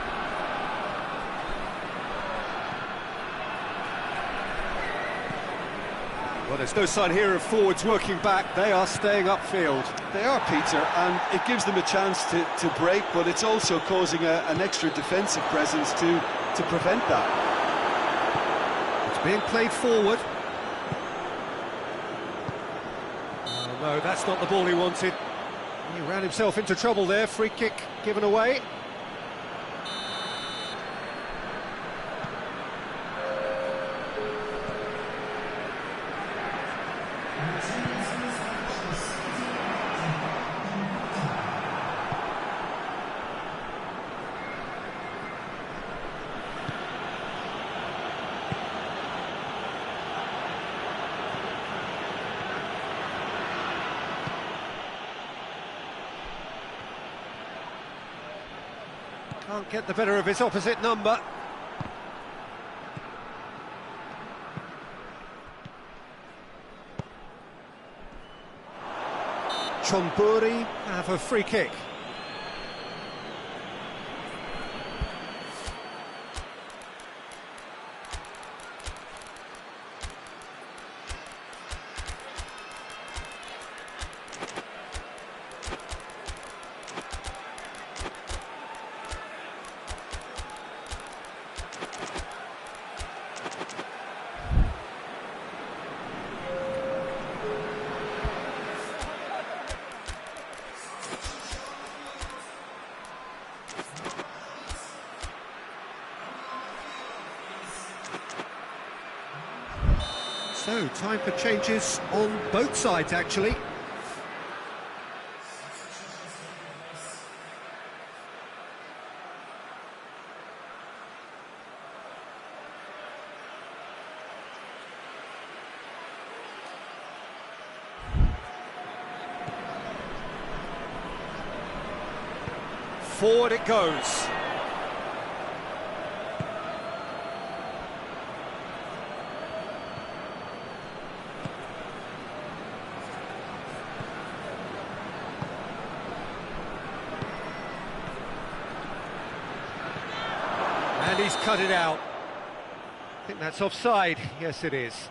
A: Well, there's no sign here of forwards working back. They are staying upfield.
C: They are, Peter, and it gives them a chance to break, but it's also causing an extra defensive presence to prevent that.
A: It's being played forward. Oh, no, that's not the ball he wanted. He ran himself into trouble there. Free kick given away. Can't get the better of his opposite number. Chonburi have a free kick. So, time for changes on both sides, actually. Forward it goes. And he's cut it out. I think that's offside. Yes, it is.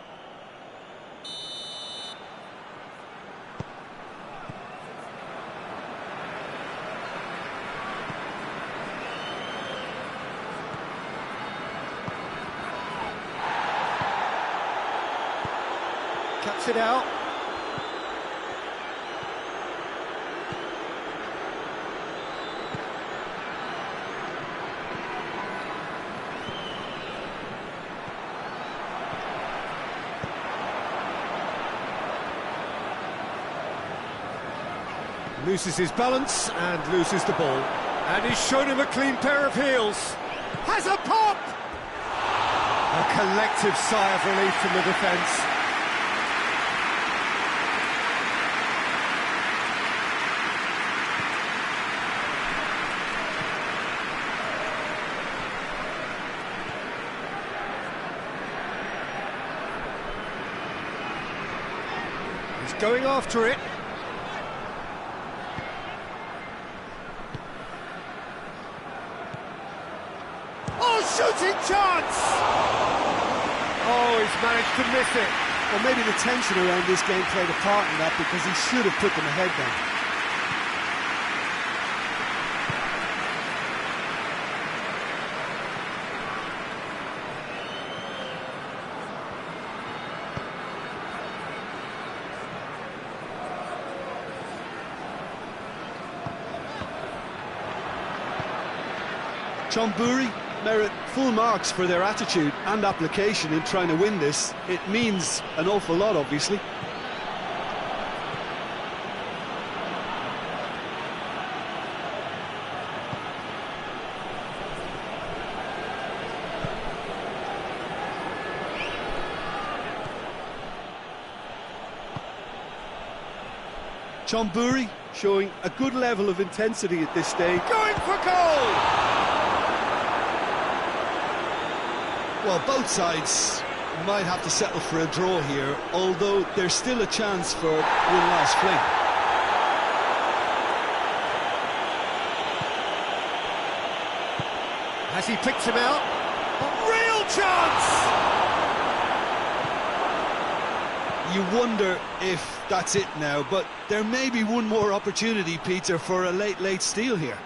A: Cuts it out. Loses his balance and loses the ball. And he's shown him a clean pair of heels. Has a pop! A collective sigh of relief from the defence. He's going after it. Shooting chance! Oh, he's managed to miss it.
C: Well, maybe the tension around this game played a part in that, because he should have put them ahead then. Chonburi merit full marks for their attitude and application in trying to win this. It means an awful lot, obviously. Chonburi showing a good level of intensity at this stage.
A: Going for goal!
B: Well, both sides might have to settle for a draw here, although there's still a chance for one last fling.
A: Has he picked him out? A real chance!
B: You wonder if that's it now, but there may be one more opportunity, Peter, for a late steal here.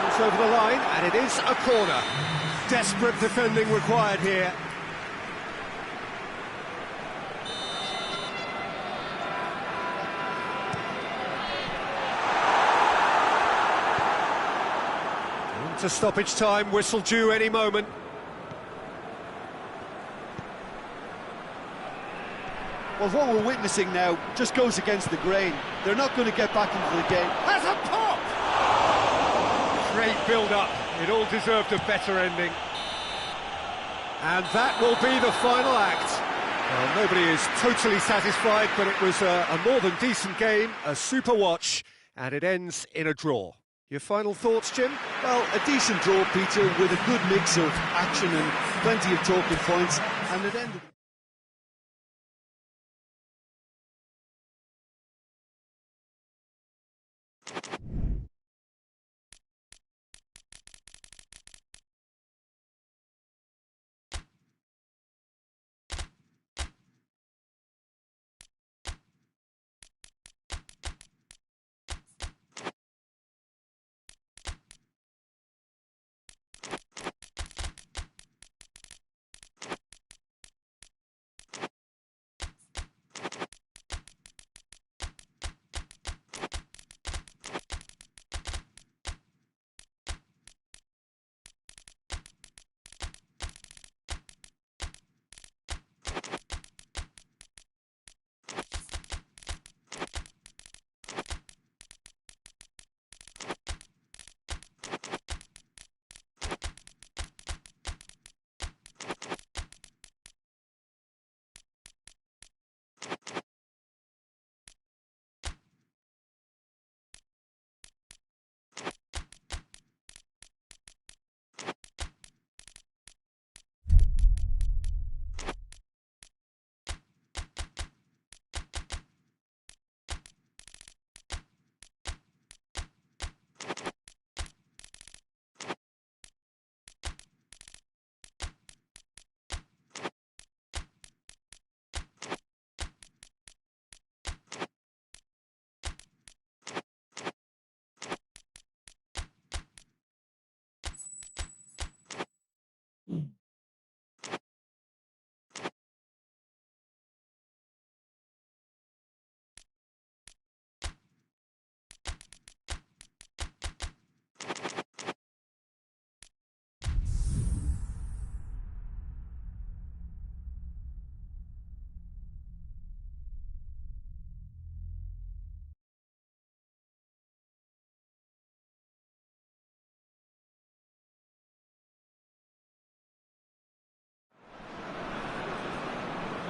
A: It's over the line, and it is a corner. Desperate defending required here. To stoppage time, whistle due any moment.
C: Well, what we're witnessing now just goes against the grain. They're not going to get back into the game.
A: Has a pop! Great build-up. It all deserved a better ending. And that will be the final act. Well, nobody is totally satisfied, but it was a more than decent game, a super watch, and it ends in a draw. Your final thoughts, Jim?
B: Well, a decent draw, Peter, with a good mix of action and plenty of talking points, and it ended...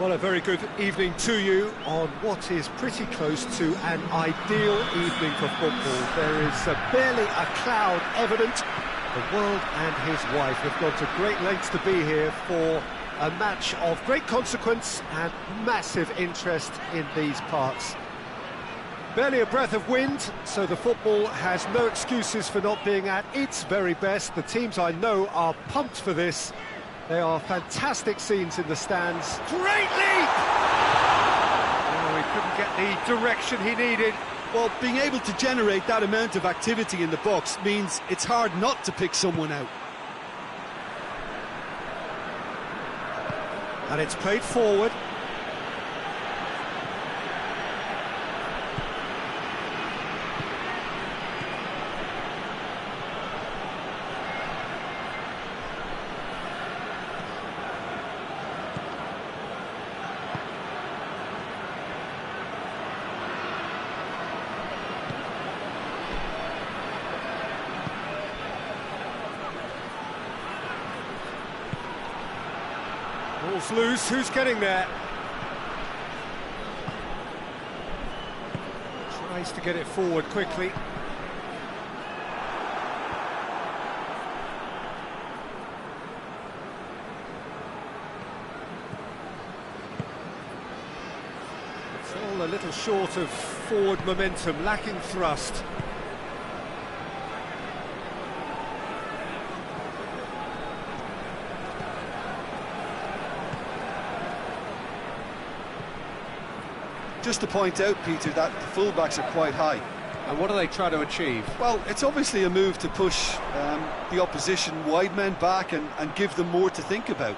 A: Well, a very good evening to you on what is pretty close to an ideal evening for football. There is barely a cloud evident. The world and his wife have gone to great lengths to be here for a match of great consequence and massive interest in these parts. Barely a breath of wind, so the football has no excuses for not being at its very best. The teams I know are pumped for this. They are fantastic scenes in the stands. Great leap! Oh, he couldn't get the direction he needed.
B: Well, being able to generate that amount of activity in the box means it's hard not to pick someone out.
A: And it's played forward. Ball's loose, who's getting there? Tries to get it forward quickly. Still a little short of forward momentum, lacking thrust.
C: Just to point out, Peter, that the fullbacks are quite high.
A: And what do they try to achieve?
C: Well, it's obviously a move to push the opposition wide men back and give them more to think about.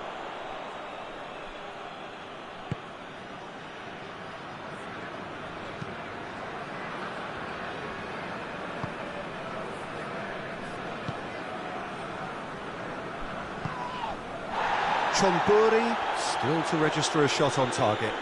A: Chonburi still to register a shot on target.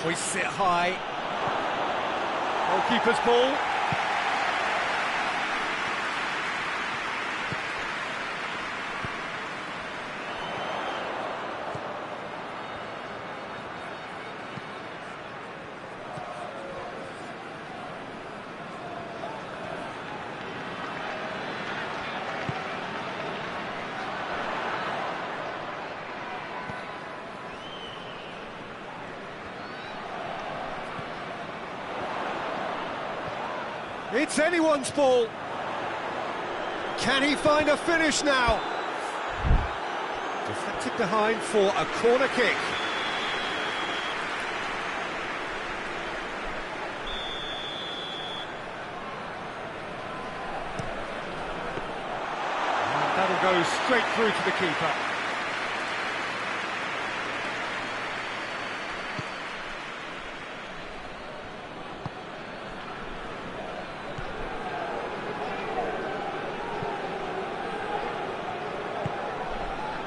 A: Hoists it high. Goalkeeper's ball. It's anyone's ball. Can he find a finish now? Deflected behind for a corner kick. And that'll go straight through to the keeper.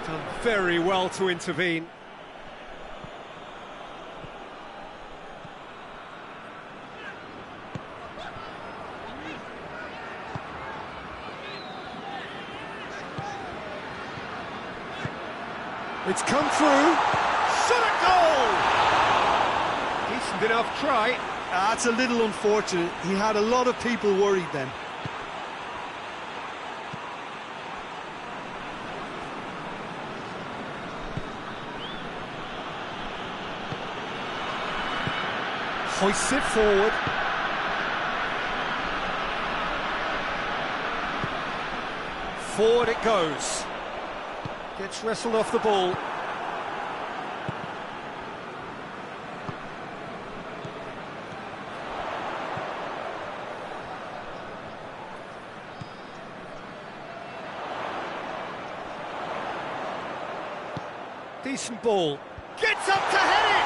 A: Done very well to intervene. It's come through. Shot at goal! Decent enough try.
C: That's a little unfortunate. He had a lot of people worried then.
A: Hoists it forward. Forward it goes. Gets wrestled off the ball. Decent ball. Gets up to head it!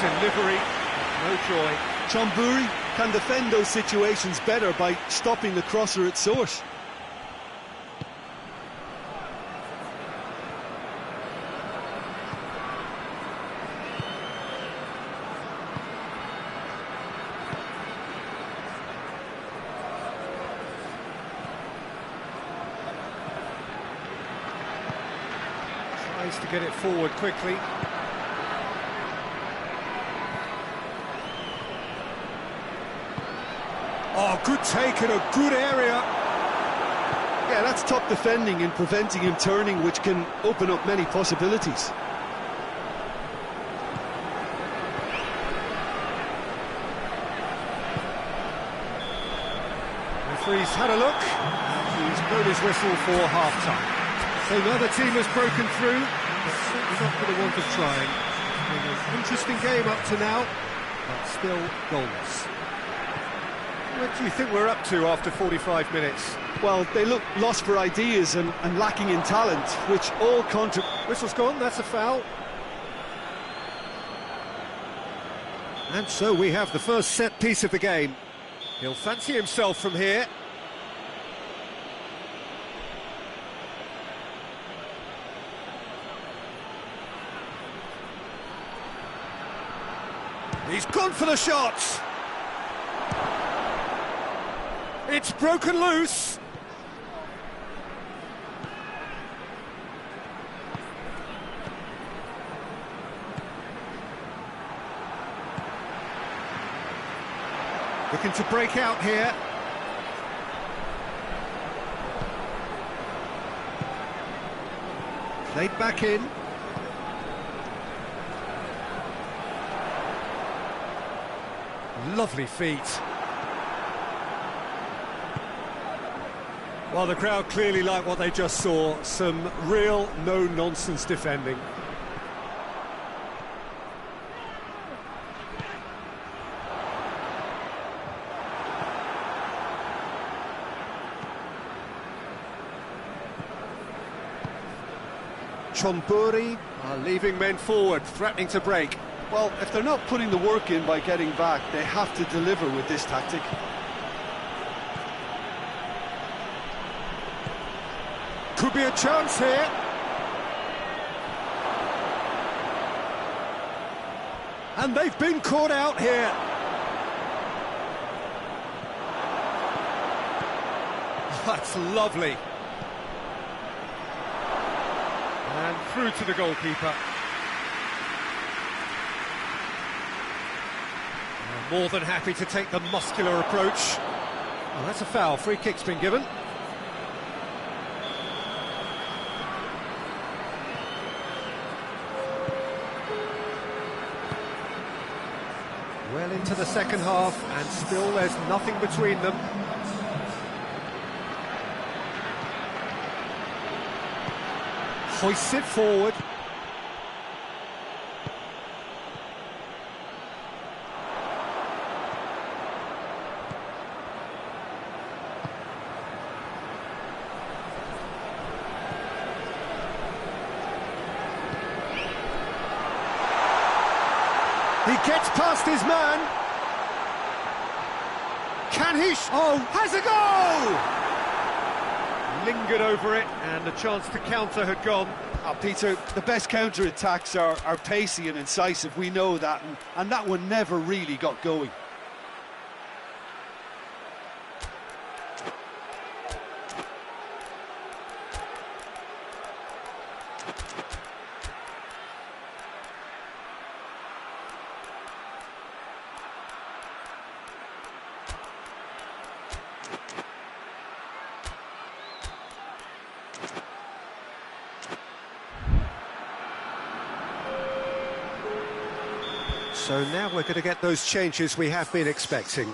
A: Good delivery. No joy.
C: Chonburi can defend those situations better by stopping the crosser at source.
A: Tries to get it forward quickly. Oh, good take in a good area.
C: Yeah, that's top defending and preventing him turning, which can open up many possibilities.
A: Referee's had a look, and he's blown his whistle for half-time. So the other team has broken through, but certainly not for the want of trying. It's been an interesting game up to now, but still goalless. What do you think we're up to after 45 minutes?
C: Well, they look lost for ideas and lacking in talent, which all
A: Whistle's gone, that's a foul. And so we have the first set piece of the game. He'll fancy himself from here. He's gone for the shots. It's broken loose. Looking to break out here. Played back in. Lovely feet. Well, the crowd clearly like what they just saw. Some real no-nonsense defending. Chonburi are leaving men forward, threatening to break.
C: Well, if they're not putting the work in by getting back, they have to deliver with this tactic.
A: Could be a chance here. And they've been caught out here. That's lovely. And through to the goalkeeper. More than happy to take the muscular approach. Well, that's a foul. Free kick's been given. Well into the second half, and still there's nothing between them. Hoists it forward. He gets past his man. Can he? Oh, has a goal! Lingered over it, and the chance to counter had gone.
C: Peter, the best counter-attacks are pacey and incisive, we know that, and that one never really got going.
A: So now we're going to get those changes we have been expecting.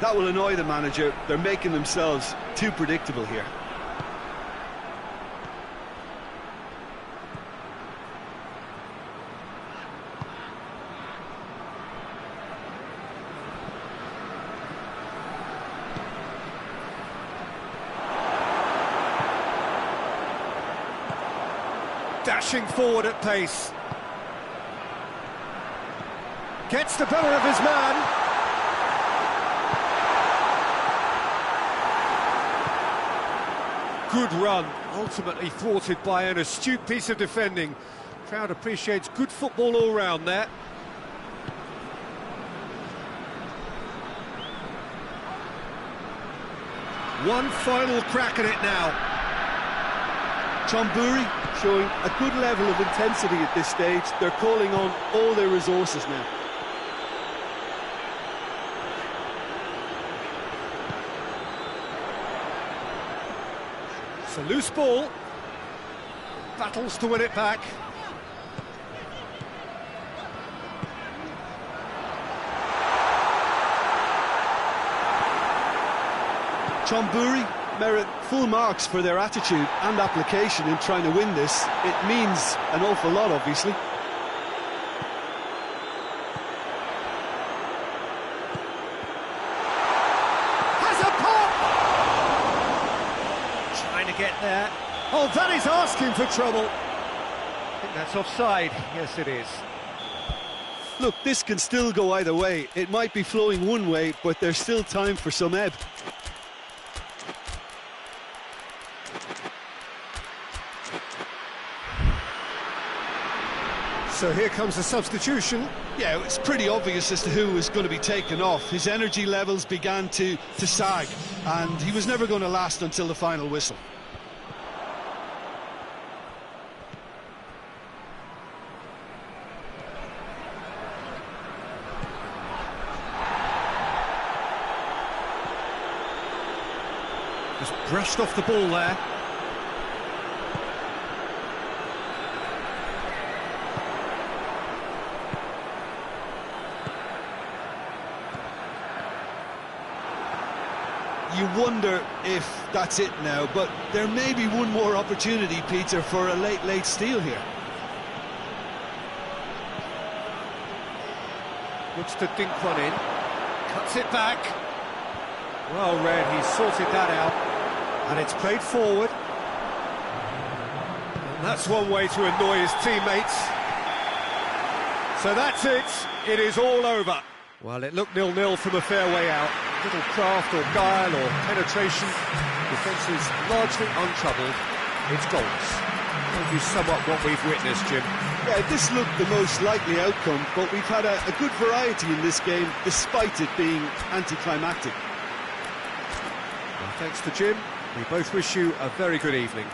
B: That will annoy the manager. They're making themselves too predictable here.
A: Dashing forward at pace. Gets the better of his man. Good run, ultimately thwarted by an astute piece of defending. Crowd appreciates good football all round there. One final crack at it now.
C: Chonburi showing a good level of intensity at this stage. They're calling on all their resources now.
A: It's a loose ball. Battles to win it back.
C: Chonburi merit full marks for their attitude and application in trying to win this. It means an awful lot, obviously.
A: Has a pop! Trying to get there. Oh, that is asking for trouble. I think that's offside. Yes, it is.
C: Look, this can still go either way. It might be flowing one way, but there's still time for some ebb.
A: So here comes the substitution.
B: Yeah, it's pretty obvious as to who was going to be taken off. His energy levels began to sag, and he was never going to last until the final whistle.
A: Just brushed off the ball there.
B: You wonder if that's it now, but there may be one more opportunity, Peter, for a late steal here.
A: Looks to dink one in. Cuts it back. Well read, he's sorted that out. And it's played forward. And that's one way to annoy his teammates. So that's it. It is all over. Well, it looked 0-0 from a fair way out. Little craft or guile or penetration. Defence is largely untroubled. It's goals. Maybe somewhat what we've witnessed, Jim.
C: Yeah, this looked the most likely outcome, but we've had a good variety in this game, despite it being anticlimactic.
A: Well, thanks to Jim. We both wish you a very good evening.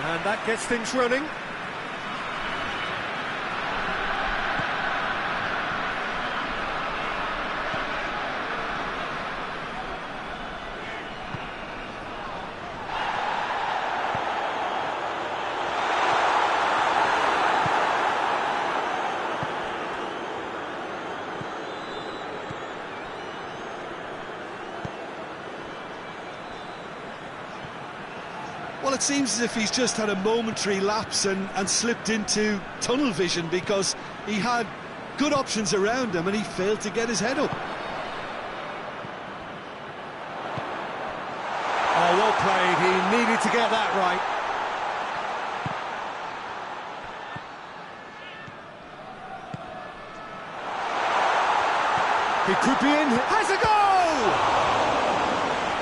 A: And that gets things running.
B: Well, it seems as if he's just had a momentary lapse and slipped into tunnel vision, because he had good options around him and he failed to get his head up.
A: Oh, well played. He needed to get that right. He could be in. Has a goal!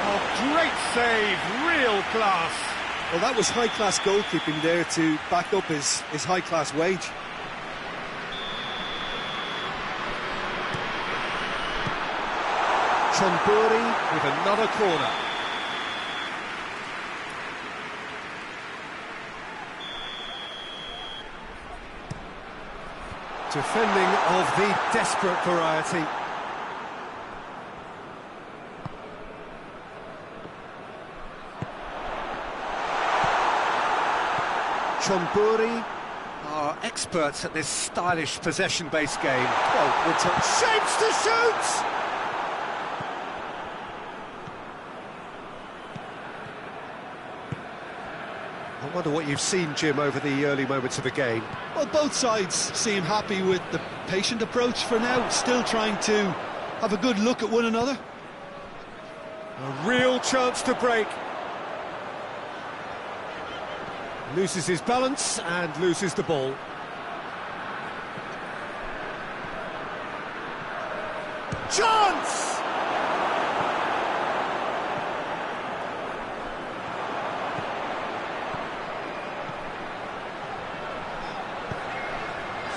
A: Oh, great save. Real class.
C: Well, that was high-class goalkeeping there to back up his high-class wage.
A: Chonburi with another corner. Defending of the desperate variety. Chonburi are experts at this stylish possession-based game. Well, shapes to shoot! I wonder what you've seen, Jim, over the early moments of the game.
B: Well, both sides seem happy with the patient approach for now, still trying to have a good look at one another.
A: A real chance to break. Loses his balance and loses the ball. Chance!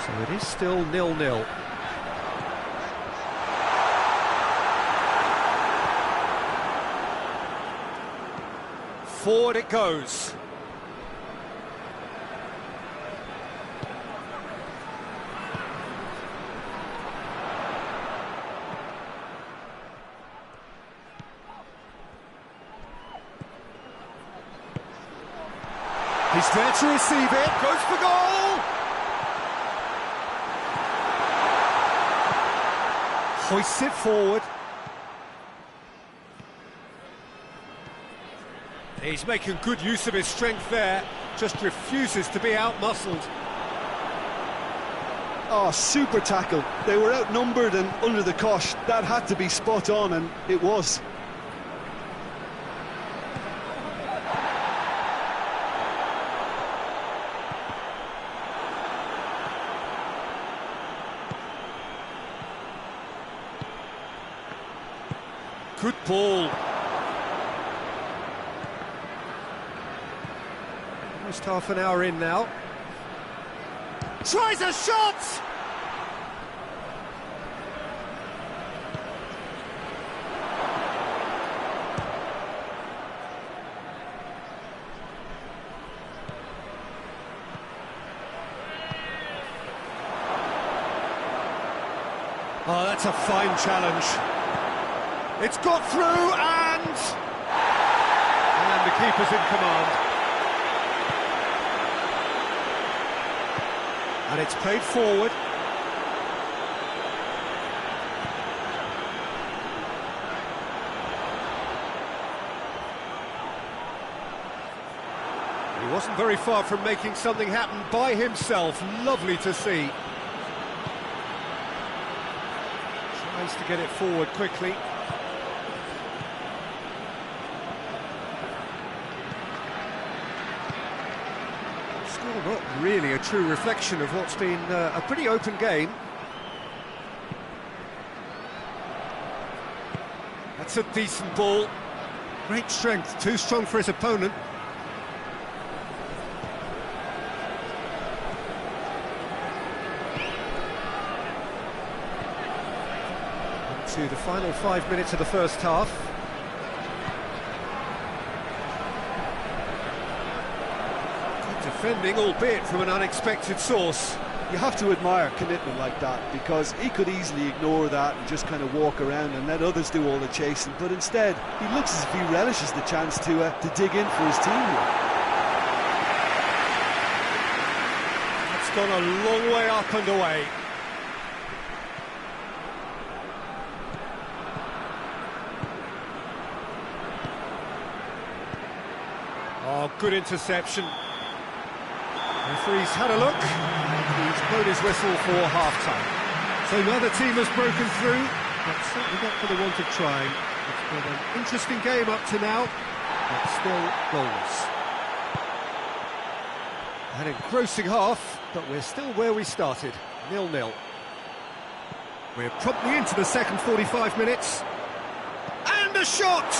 A: So it is still 0-0. Forward it goes. He's there to receive it, goes for goal! Hoists it forward. He's making good use of his strength there, just refuses to be out-muscled.
B: Oh, super tackle. They were outnumbered and under the cosh. That had to be spot on, and it was.
A: Good ball. Almost half an hour in now. Tries a shot! Oh, that's a fine challenge. It's got through and the keeper's in command. And it's played forward. He wasn't very far from making something happen by himself. Lovely to see. Tries to get it forward quickly. Still not really a true reflection of what's been a pretty open game. That's a decent ball. Great strength, too strong for his opponent. To the final 5 minutes of the first half. Good defending, albeit from an unexpected source.
B: You have to admire commitment like that, because he could easily ignore that and just kind of walk around and let others do all the chasing, but instead he looks as if he relishes the chance to dig in for his team here.
A: That's gone a long way up and away. Oh, good interception. Referee's had a look, and he's blown his whistle for half-time. So neither team has broken through, but certainly not for the want of trying. It's been an interesting game up to now, but still goalless. An engrossing half, but we're still where we started, 0-0. We're promptly into the second 45 minutes. And a shot!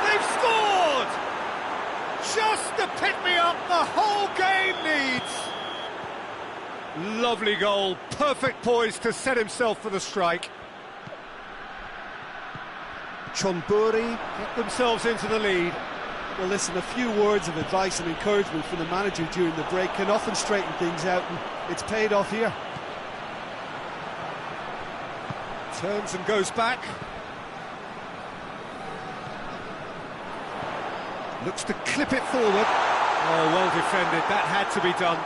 A: They've scored! Just the pick-me-up the whole game needs! Lovely goal, perfect poise to set himself for the strike. Chonburi get themselves into the lead.
B: Well, listen, a few words of advice and encouragement from the manager during the break can often straighten things out, and it's paid off here.
A: Turns and goes back. Looks to clip it forward. Oh, well defended, that had to be done.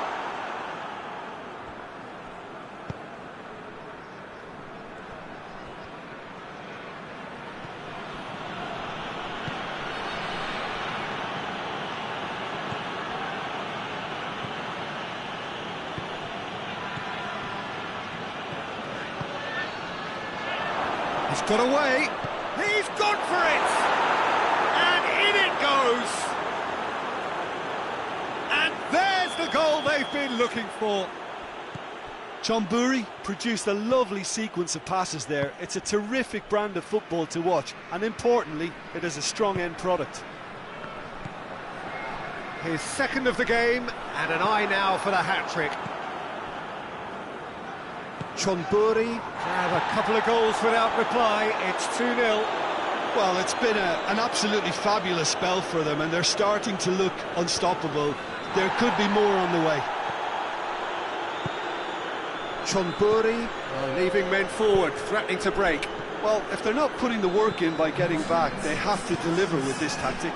A: He's got away. He's gone for it! And in it goes! And there's the goal they've been looking for.
C: Chonburi produced a lovely sequence of passes there. It's a terrific brand of football to watch, and importantly, it is a strong end product.
A: His second of the game, and an eye now for the hat-trick. Chonburi have a couple of goals without reply. It's 2-0.
B: Well, it's been an absolutely fabulous spell for them, and they're starting to look unstoppable. There could be more on the way.
A: Chonburi leaving men forward, threatening to break.
C: Well, if they're not putting the work in by getting back, they have to deliver with this tactic.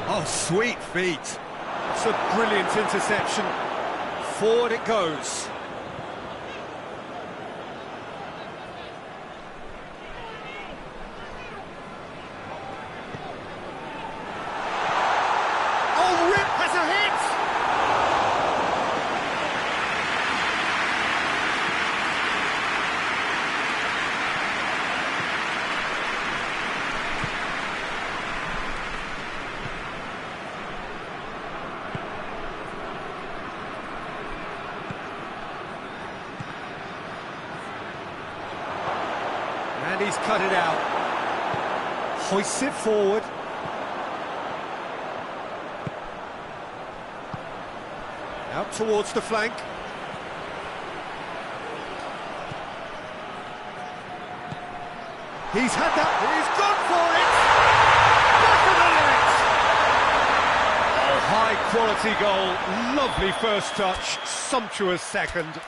A: Oh, sweet feet. It's a brilliant interception. Forward it goes. Oh, Rip has a hit! And he's cut it out. Hoists it forward. Out towards the flank. He's had that. He's gone for it. Back of the net. Oh, high quality goal. Lovely first touch. Sumptuous second.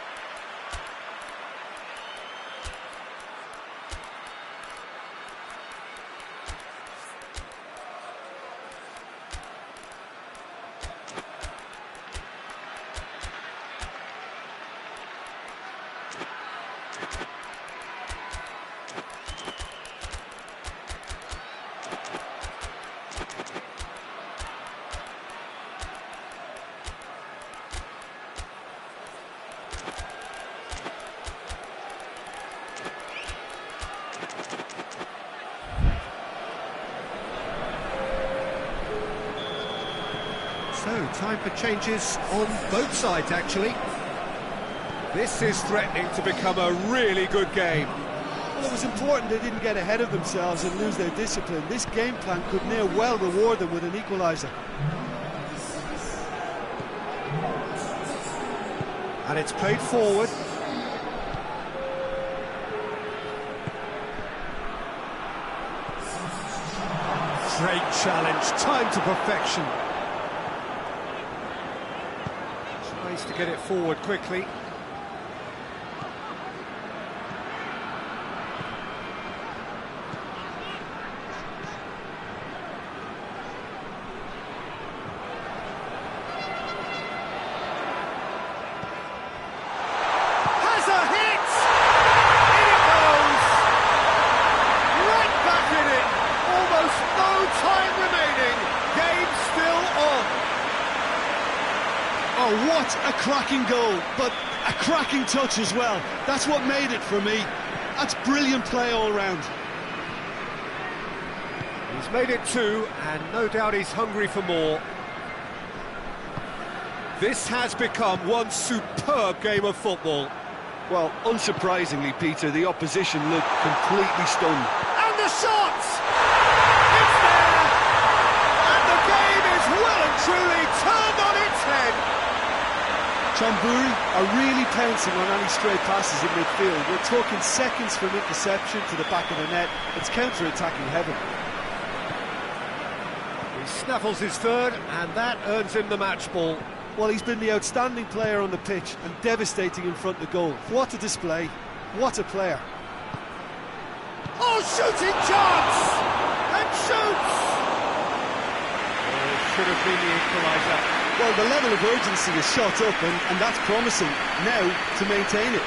A: So, time for changes on both sides, actually. This is threatening to become a really good game.
C: Well, it was important they didn't get ahead of themselves and lose their discipline. This game plan could near well reward them with an equaliser.
A: And it's played forward. Great challenge, time to perfection. Tries to get it forward quickly. Has a hit! In it goes! Right back in it! Almost no time remaining. Game still on.
B: Oh, what a cracking goal, but a cracking touch as well. That's what made it for me. That's brilliant play all round.
A: He's made it 2, and no doubt he's hungry for more. This has become one superb game of football.
B: Well, unsurprisingly, Peter, the opposition looked completely stunned.
A: And the shot! It's there! And the game is well and truly turned on its head.
C: Chonburi are really pouncing on any stray passes in midfield. We're talking seconds from interception to the back of the net. It's counter-attacking heaven.
A: He snaffles his third, and that earns him the match ball.
C: Well, he's been the outstanding player on the pitch and devastating in front of the goal. What a display. What a player.
A: Oh, shooting chance! And shoots! could have been the equaliser.
B: Well, the level of urgency is shot up, and that's promising now to maintain it.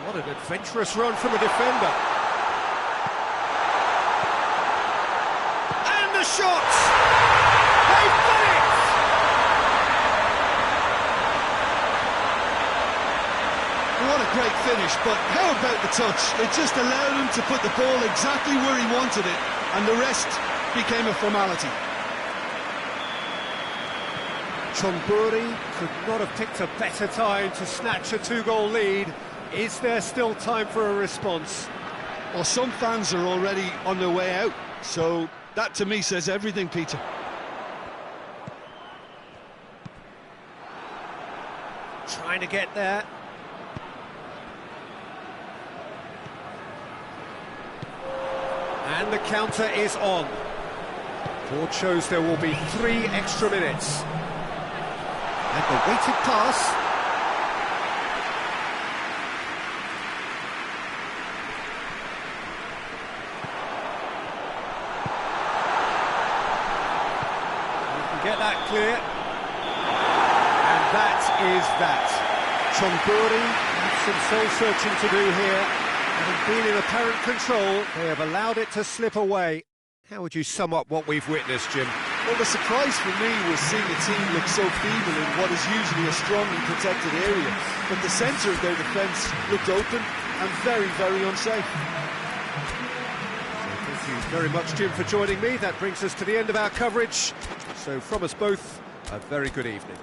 A: What an adventurous run from a defender. And the shot! They've done it!
B: What a great finish, but how about the touch? It just allowed him to put the ball exactly where he wanted it, and the rest became a formality.
A: Chonburi could not have picked a better time to snatch a two-goal lead. Is there still time for a response?
B: Well, some fans are already on their way out, so that to me says everything, Peter.
A: Trying to get there. And the counter is on. Board shows there will be 3 extra minutes. And the weighted pass. You can get that clear. And that is that. Chonburi has some soul-searching to do here. Having been in apparent control, they have allowed it to slip away. How would you sum up what we've witnessed, Jim?
B: Well, the surprise for me was seeing the team look so feeble in what is usually a strongly protected area. But the centre of their defence looked open and very, very unsafe.
A: Thank you very much, Jim, for joining me. That brings us to the end of our coverage. So from us both, a very good evening.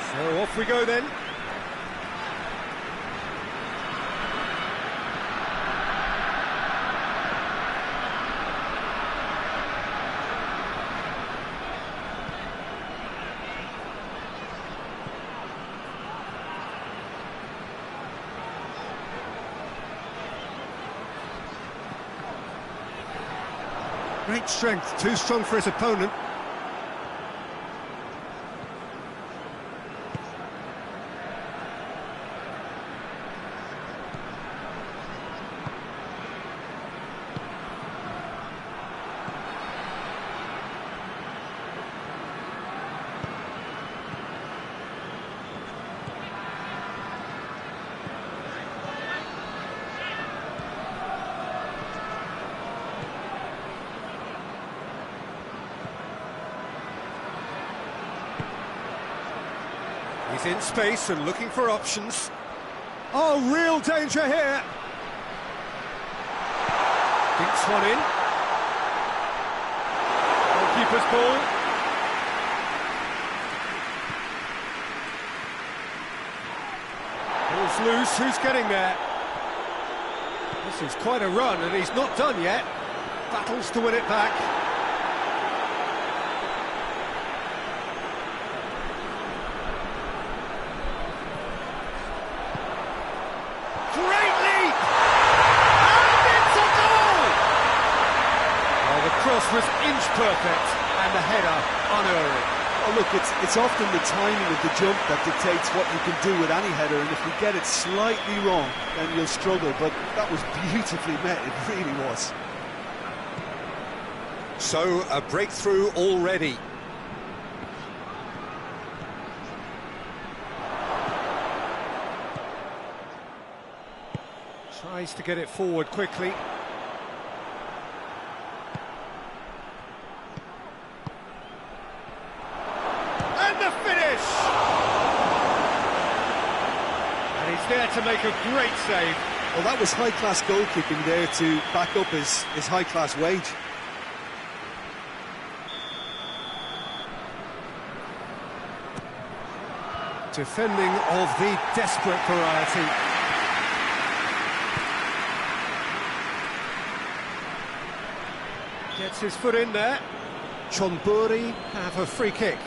A: So off we go then. Great strength, too strong for his opponent. He's in space and looking for options. Oh, real danger here. Dinks one in. Goalkeeper's ball. Ball's loose, who's getting there? This is quite a run and he's not done yet. Battles to win it back. Cross was inch perfect and the header unerring.
B: Oh, look, it's often the timing of the jump that dictates what you can do with any header, and if you get it slightly wrong, then you'll struggle, but that was beautifully met, it really was.
D: So, a breakthrough already.
A: Tries to get it forward quickly. There to make a great save.
B: Well, that was high-class goalkeeping there to back up his high-class wage.
A: Defending of the desperate variety. Gets his foot in there. Chonburi have a free kick.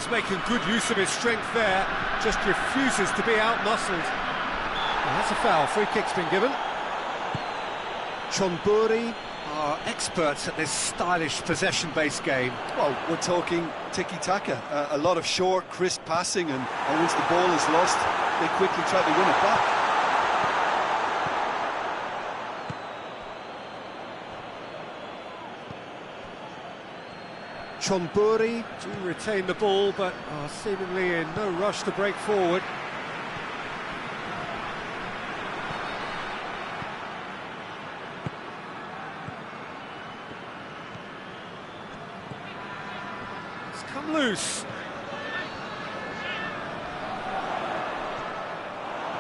A: He's making good use of his strength there, just refuses to be out-muscled. Well, that's a foul, free kick's been given. Chonburi are experts at this stylish possession-based game.
C: Well, we're talking tiki-taka, a lot of short, crisp passing, and once the ball is lost, they quickly try to win it back.
A: Chonburi do retain the ball, but are seemingly in no rush to break forward. It's come loose.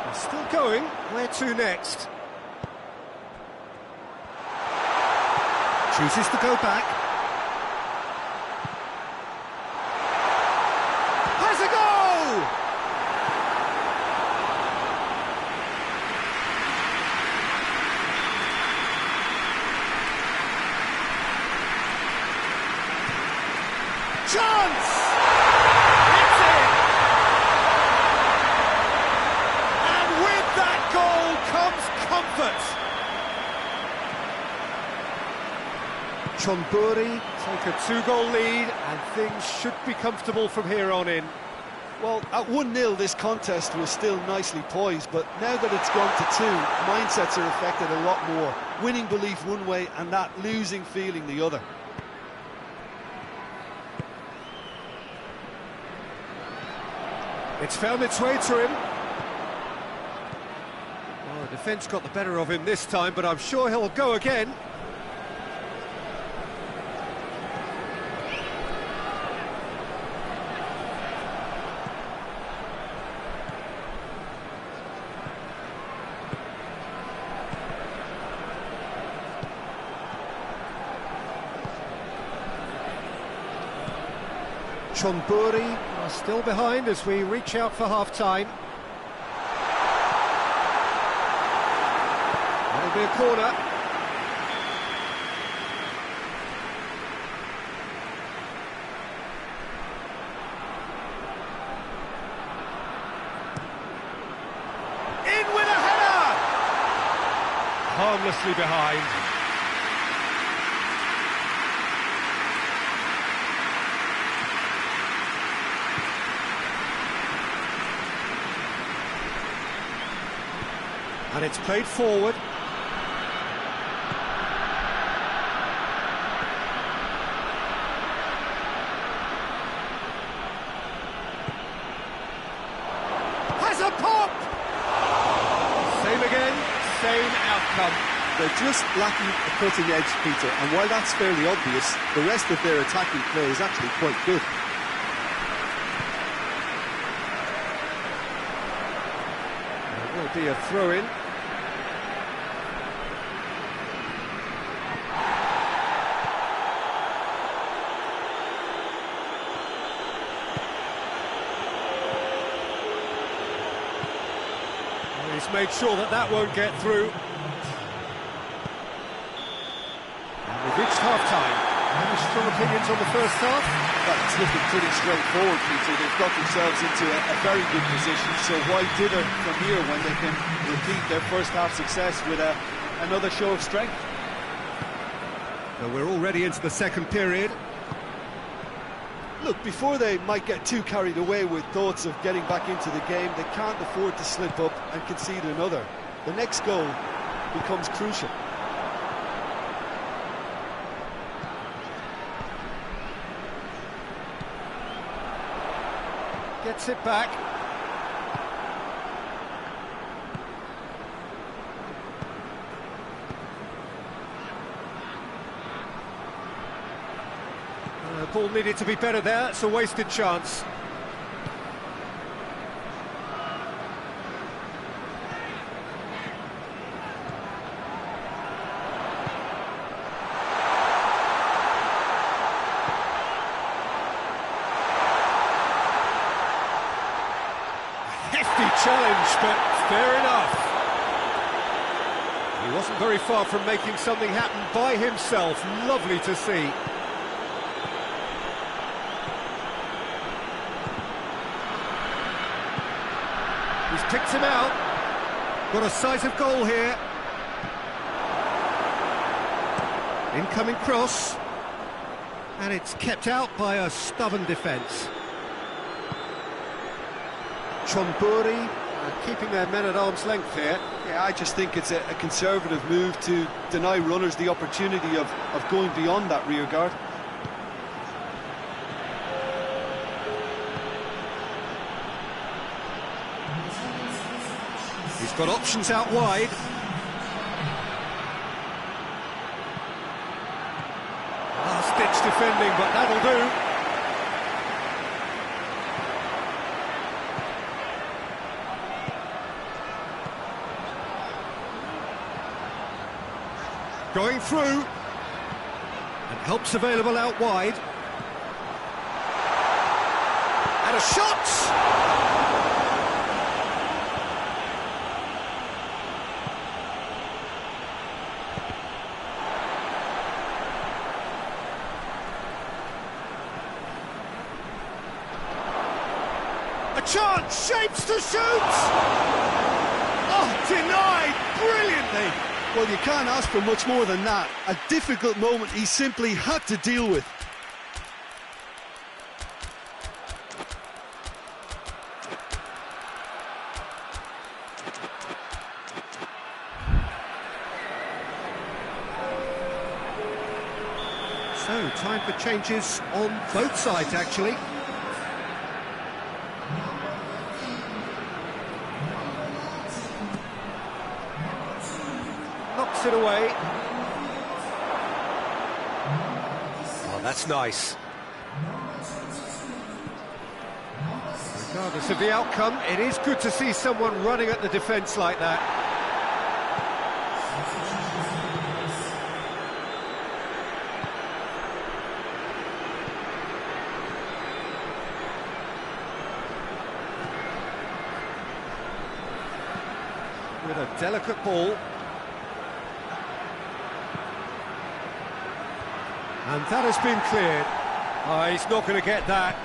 A: It's still going. Where to next? Chooses to go back. Has a goal! Chance! It's in! And with that goal comes comfort. Chonburi take a two-goal lead, and things should be comfortable from here on in.
C: Well, at 1-0 this contest was still nicely poised, but now that it's gone to 2, mindsets are affected a lot more. Winning belief one way and that losing feeling the other.
A: It's found its way to him. Well, the defence got the better of him this time, but I'm sure he'll go again. Chonburi are still behind as we reach out for half-time. That'll be a corner. In with a header! Harmlessly behind. And it's played forward. Has a pop! Same again, same outcome.
C: They're just lacking a cutting edge, Peter, and while that's fairly obvious, the rest of their attacking play is actually quite good.
A: There will be a throw-in. He's made sure that that won't get through. And we've reached half-time. Any strong opinions on the first half?
C: Well, it's looking pretty straightforward, Peter. They've got themselves into a very good position, so why dither from here when they can repeat their first half success with another show of strength?
A: Well, we're already into the second period.
C: Look, before they might get too carried away with thoughts of getting back into the game, they can't afford to slip up and concede another. The next goal becomes crucial.
A: Gets it back. The ball needed to be better there. It's a wasted chance. Hefty challenge, but fair enough. He wasn't very far from making something happen by himself. Lovely to see. picked him out. Got a sight of goal here. Incoming cross. And it's kept out by a stubborn defence. Chonburi keeping their men at arm's length here.
B: Yeah, I just think it's a conservative move to deny runners the opportunity of going beyond that rear guard.
A: He's got options out wide. Last-ditch defending, but that'll do. Going through, and help's available out wide. And a shot! A chance, shapes to shoot! Oh, denied brilliantly!
B: Well, you can't ask for much more than that. A difficult moment he simply had to deal with.
A: So, time for changes on both sides, actually. Knocks it away.
D: Oh, that's nice.
A: Regardless of the outcome, it is good to see someone running at the defence like that. With a delicate ball. And that has been cleared. Oh, he's not going to get that.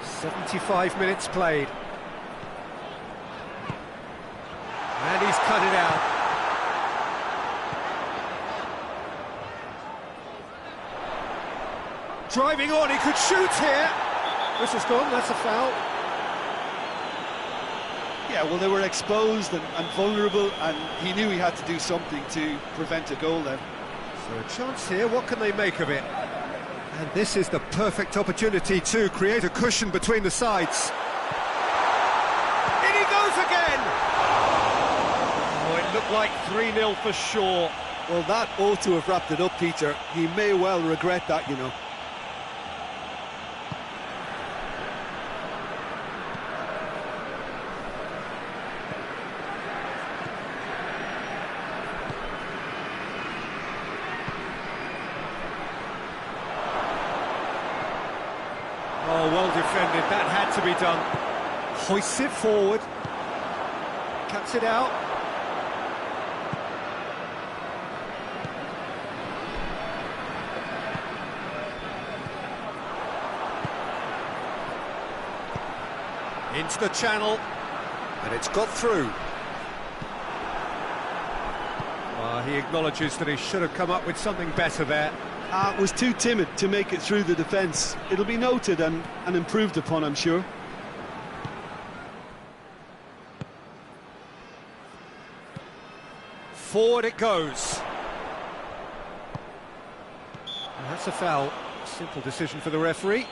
A: "75 minutes played. And he's cut it out. Driving on, he could shoot here. This has gone, that's a foul.
B: Yeah, well, they were exposed and vulnerable, and he knew he had to do something to prevent a goal then.
A: So a chance here, what can they make of it? And this is the perfect opportunity to create a cushion between the sides. In he goes again! Oh, it looked like 3-0 for sure.
B: Well, that ought to have wrapped it up, Peter. He may well regret that, you know.
A: Oh, well defended, that had to be done. Hoists it forward. Cuts it out. Into the channel.
D: And it's got through.
A: He acknowledges that he should have come up with something better there.
B: Was too timid to make it through the defence. It'll be noted and improved upon, I'm sure.
A: Forward it goes. And that's a foul. Simple decision for the referee.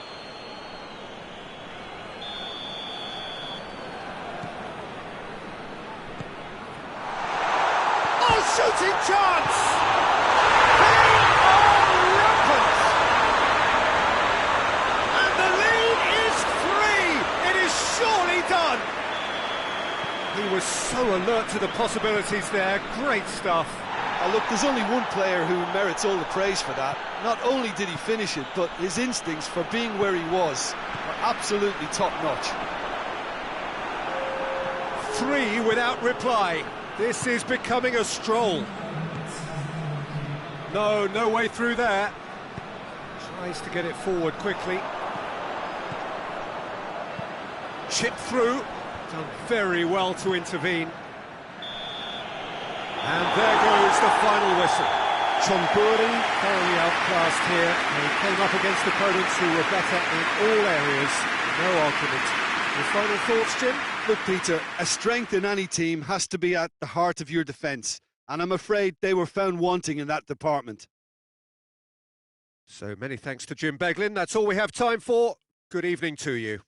A: Oh, shooting chance! He was so alert to the possibilities there. Great stuff.
B: Look, there's only one player who merits all the praise for that. Not only did he finish it, but his instincts for being where he was were absolutely top-notch.
A: 3 without reply. This is becoming a stroll. No way through there. Tries to get it forward quickly. Chip through. Done very well to intervene. And there goes the final whistle. Chonburi thoroughly outclassed here. They came up against opponents who were better in all areas. No argument. Your final thoughts, Jim?
B: Look, Peter, a strength in any team has to be at the heart of your defence, and I'm afraid they were found wanting in that department.
A: So many thanks to Jim Beglin. That's all we have time for. Good evening to you.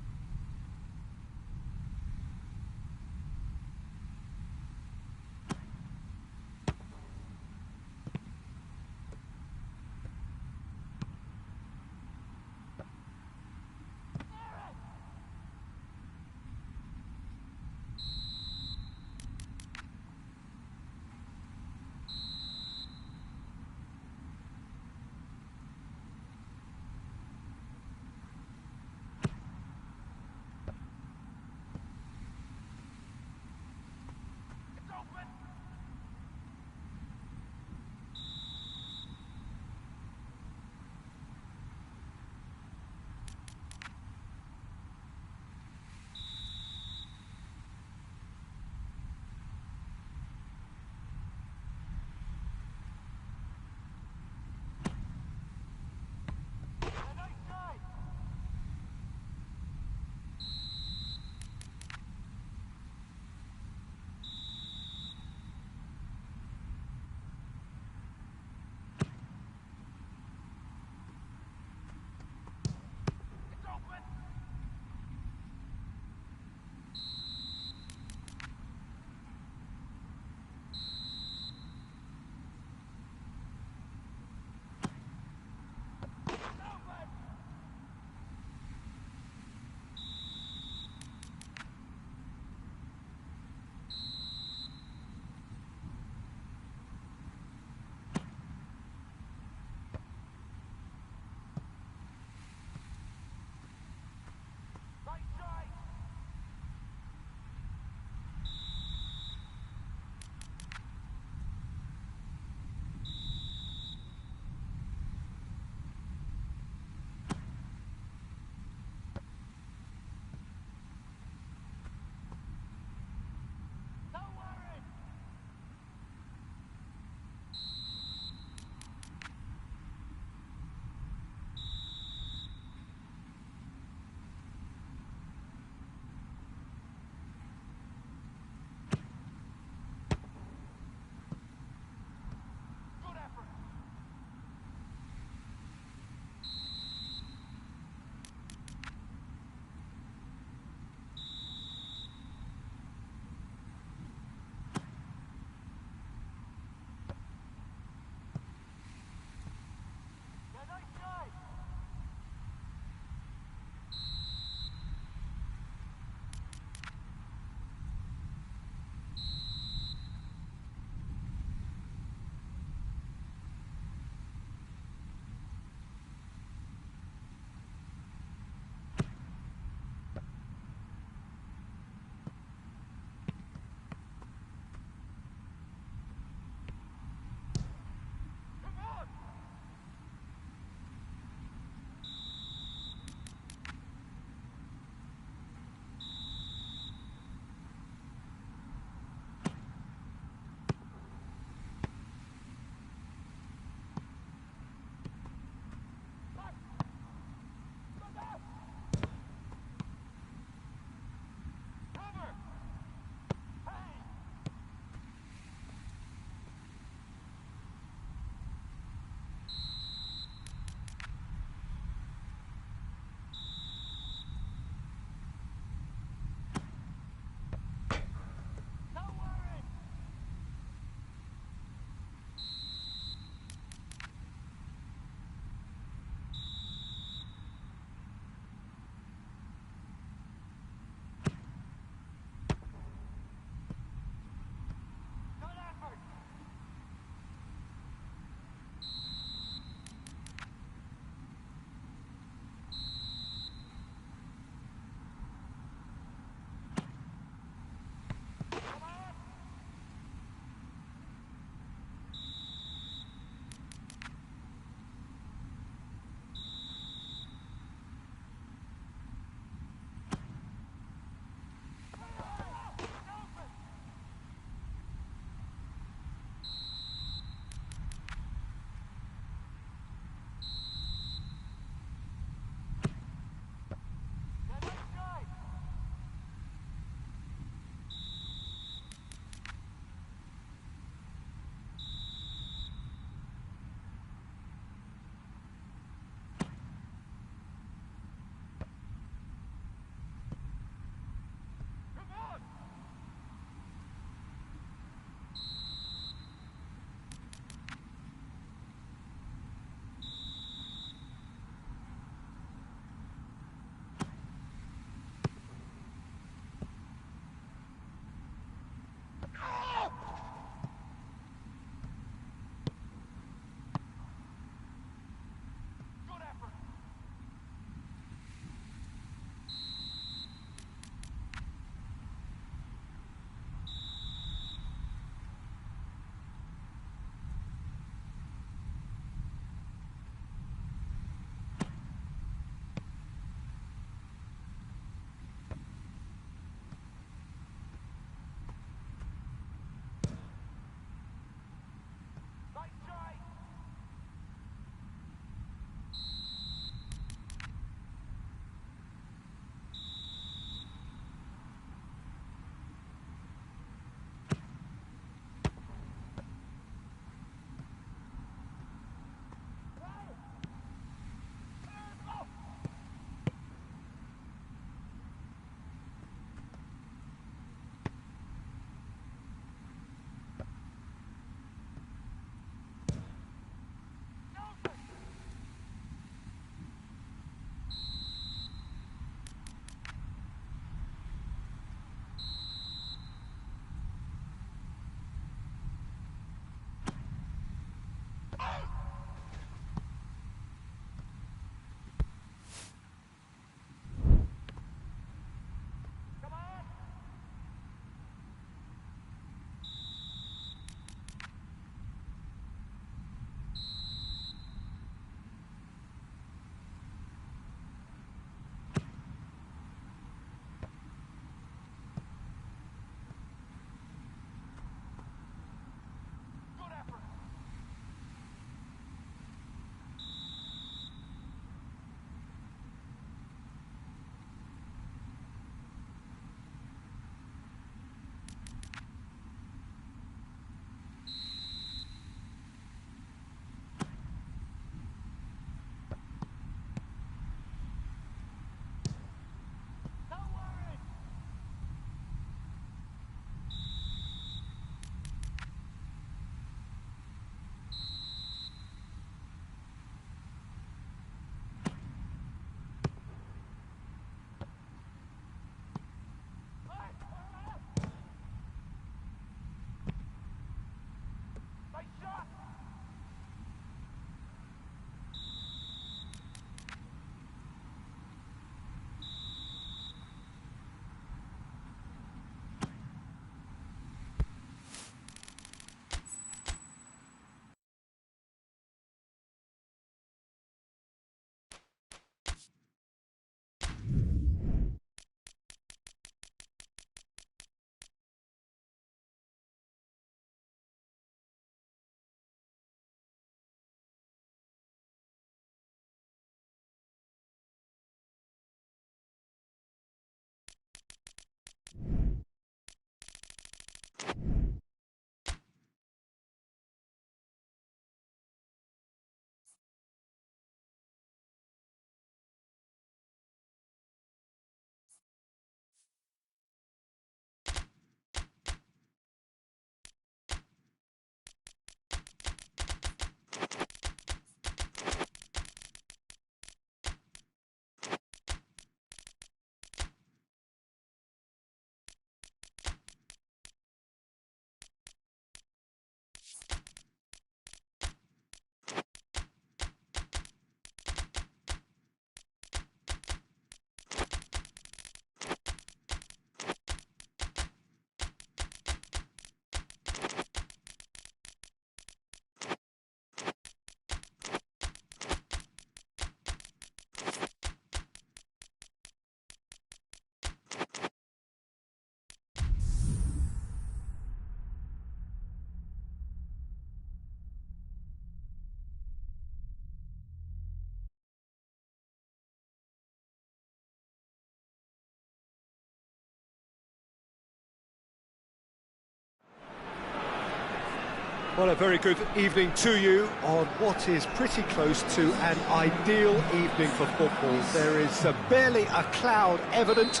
A: Well, a very good evening to you on what is pretty close to an ideal evening for football. There is barely a cloud evident.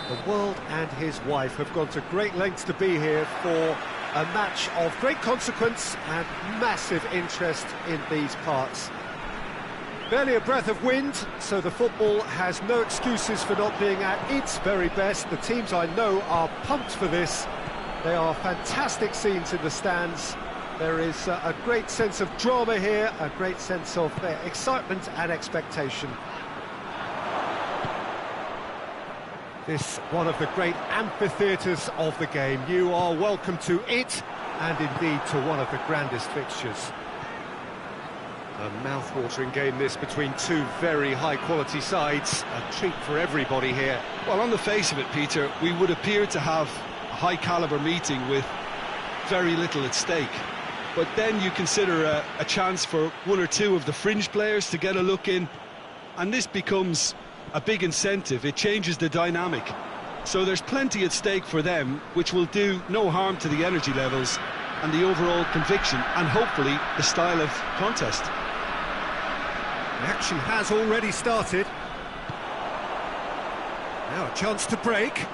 A: The world and his wife have gone to great lengths to be here for a match of great consequence and massive interest in these parts. Barely a breath of wind, so the football has no excuses for not being at its very best. The teams I know are pumped for this. They are fantastic scenes in the stands. There is a great sense of drama here, a great sense of excitement and expectation. This one of the great amphitheatres of the game. You are welcome to it, and indeed to one of the grandest fixtures. A mouth-watering game this between two very high-quality sides. A treat for everybody here.
B: Well, on the face of it, Peter, we would appear to have a high-caliber meeting with very little at stake. But then you consider a chance for one or two of the fringe players to get a look in, and this becomes a big incentive. It changes the dynamic. So there's plenty at stake for them, which will do no harm to the energy levels and the overall conviction, and hopefully the style of contest.
A: The action has already started. Now a chance to break.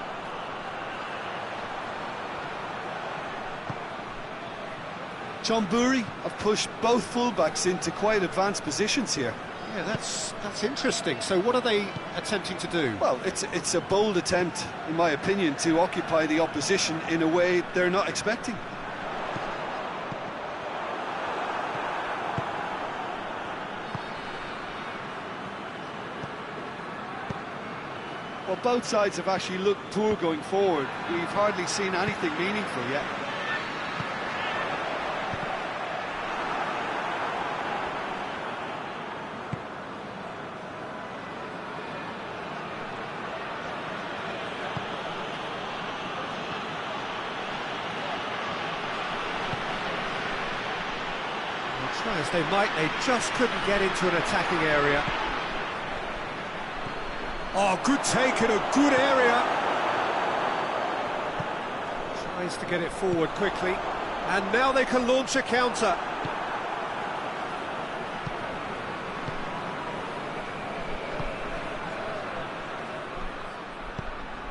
C: John Burry have pushed both fullbacks into quite advanced positions here.
A: Yeah, that's interesting. So what are they attempting to do?
C: Well, it's a bold attempt, in my opinion, to occupy the opposition in a way they're not expecting. Well, both sides have actually looked poor going forward. We've hardly seen anything meaningful yet.
A: Try as they might, they just couldn't get into an attacking area. Oh, good take in a good area. Tries to get it forward quickly, and now they can launch a counter.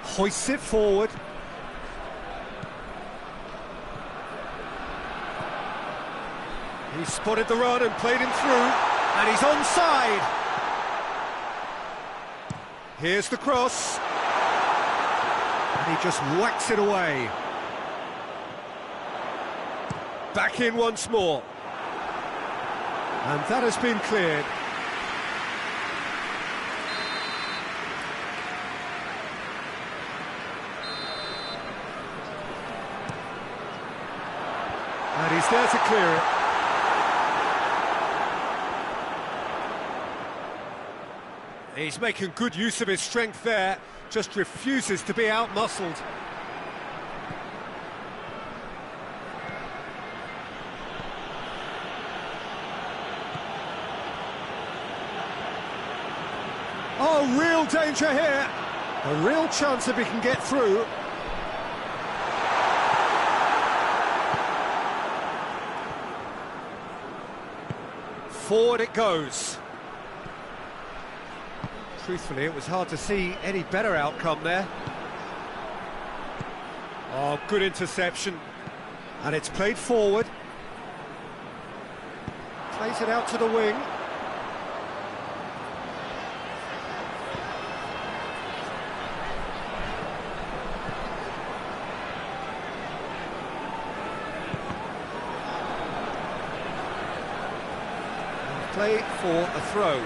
A: Hoists it forward. He spotted the run and played him through, and he's onside. Here's the cross. And he just whacks it away. Back in once more. And that has been cleared. And he's there to clear it. He's making good use of his strength there, just refuses to be out-muscled. Oh, real danger here. A real chance if he can get through. Forward it goes. Truthfully, it was hard to see any better outcome there. Oh, good interception. And it's played forward. Plays it out to the wing. And play for a throw.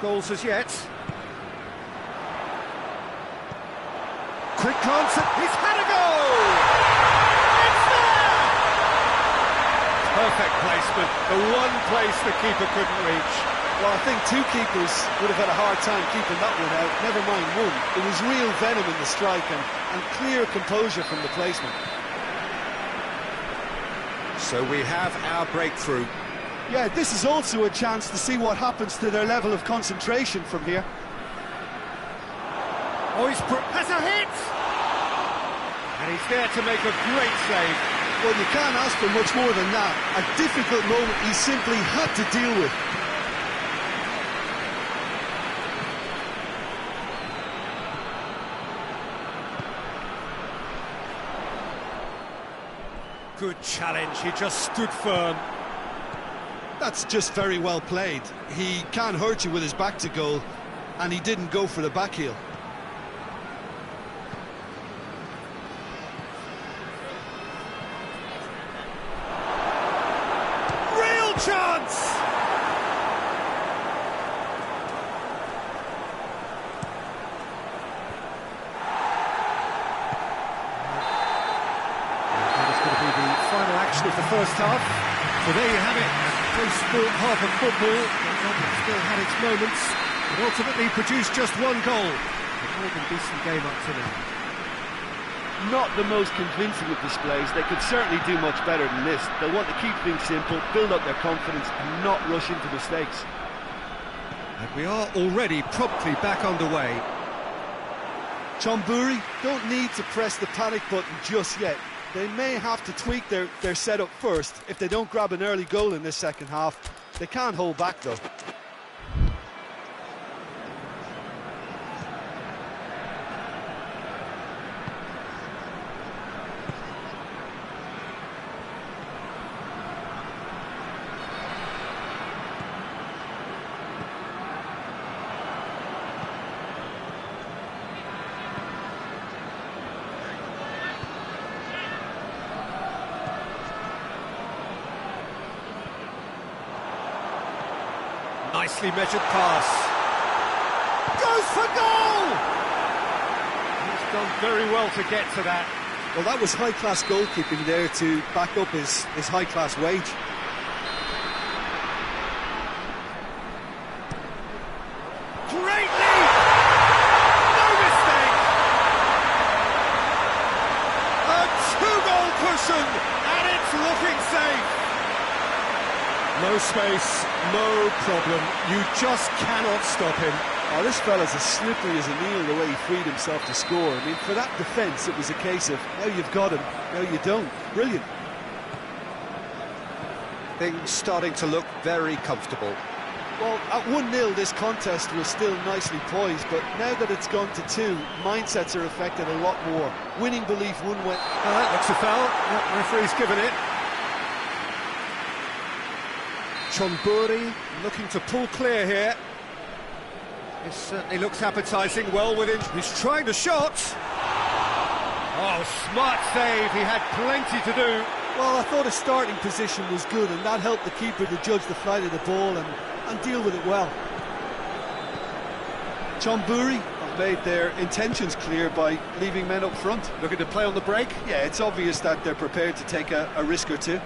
A: Goals as yet. Quick glance at, he's had a goal! It's there! Perfect placement, the one place the keeper couldn't reach.
C: Well, I think two keepers would have had a hard time keeping that one out, never mind one. It was real venom in the strike and clear composure from the placement.
D: So we have our breakthrough.
C: Yeah, this is also a chance to see what happens to their level of concentration from here.
A: Oh, has a hit! And he's there to make a great save.
C: Well, you can't ask for much more than that. A difficult moment he simply had to deal with.
A: Good challenge, he just stood firm.
B: That's just very well played. He can't hurt you with his back to goal, and he didn't go for the back heel.
A: Real chance! That is going to be the final action of the first half. So there you have it, post-sport half of football. It still had its moments, but ultimately produced just one goal. A more than decent game up to now.
C: Not the most convincing of displays. They could certainly do much better than this. They'll want to keep things simple, build up their confidence and not rush into mistakes.
A: And we are already promptly back underway.
C: Chonburi don't need to press the panic button just yet. They may have to tweak their setup first if they don't grab an early goal in this second half. They can't hold back though.
A: Nicely measured pass. Goes for goal! He's done very well to get to that.
B: Well, that was high-class goalkeeping there to back up his high-class wage.
A: Great lead! No mistake! A two-goal cushion, and it's looking safe. No space, no problem. You just cannot stop him.
C: Oh, this fella's as slippery as an eel the way he freed himself to score. I mean, for that defence, it was a case of, now you've got him, now you don't. Brilliant.
D: Things starting to look very comfortable.
C: Well, at 1-0, this contest was still nicely poised, but now that it's gone to 2, mindsets are affected a lot more. Winning belief one way.
A: That looks a foul. Yep, referee's given it. Chonburi looking to pull clear here. This certainly looks appetising, well within. He's trying the shot. Oh, smart save, he had plenty to do.
C: Well, I thought his starting position was good, and that helped the keeper to judge the flight of the ball and deal with it well. Chonburi have made their intentions clear by leaving men up front.
A: Looking to play on the break.
C: Yeah, it's obvious that they're prepared to take a risk or two.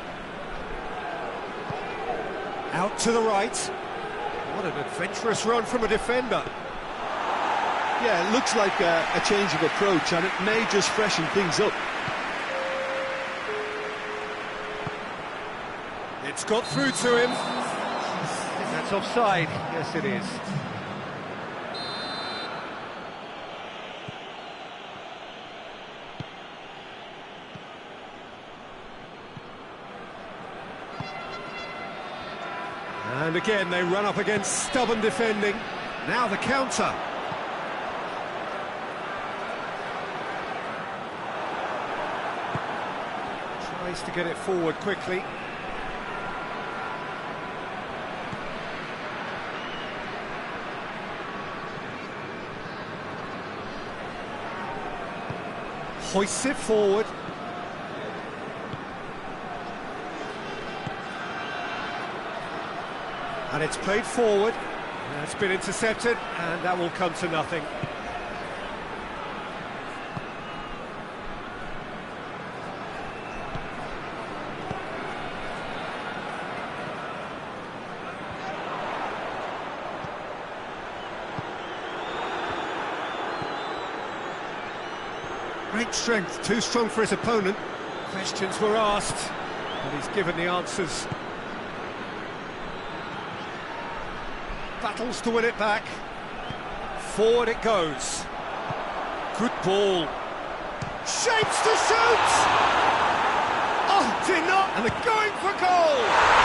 A: Out to the right. What an adventurous run from a defender.
C: Yeah, it looks like a change of approach, and it may just freshen things up.
A: It's got through to him. I think that's offside. Yes, it is. And again, they run up against stubborn defending. Now the counter. Tries to get it forward quickly. Hoists it forward. And it's played forward. It's been intercepted, and that will come to nothing. Great strength, too strong for his opponent. Questions were asked. And he's given the answers. Battles to win it back. Forward it goes. Good ball. Shapes to shoot! Oh, did not! And they're going for goal!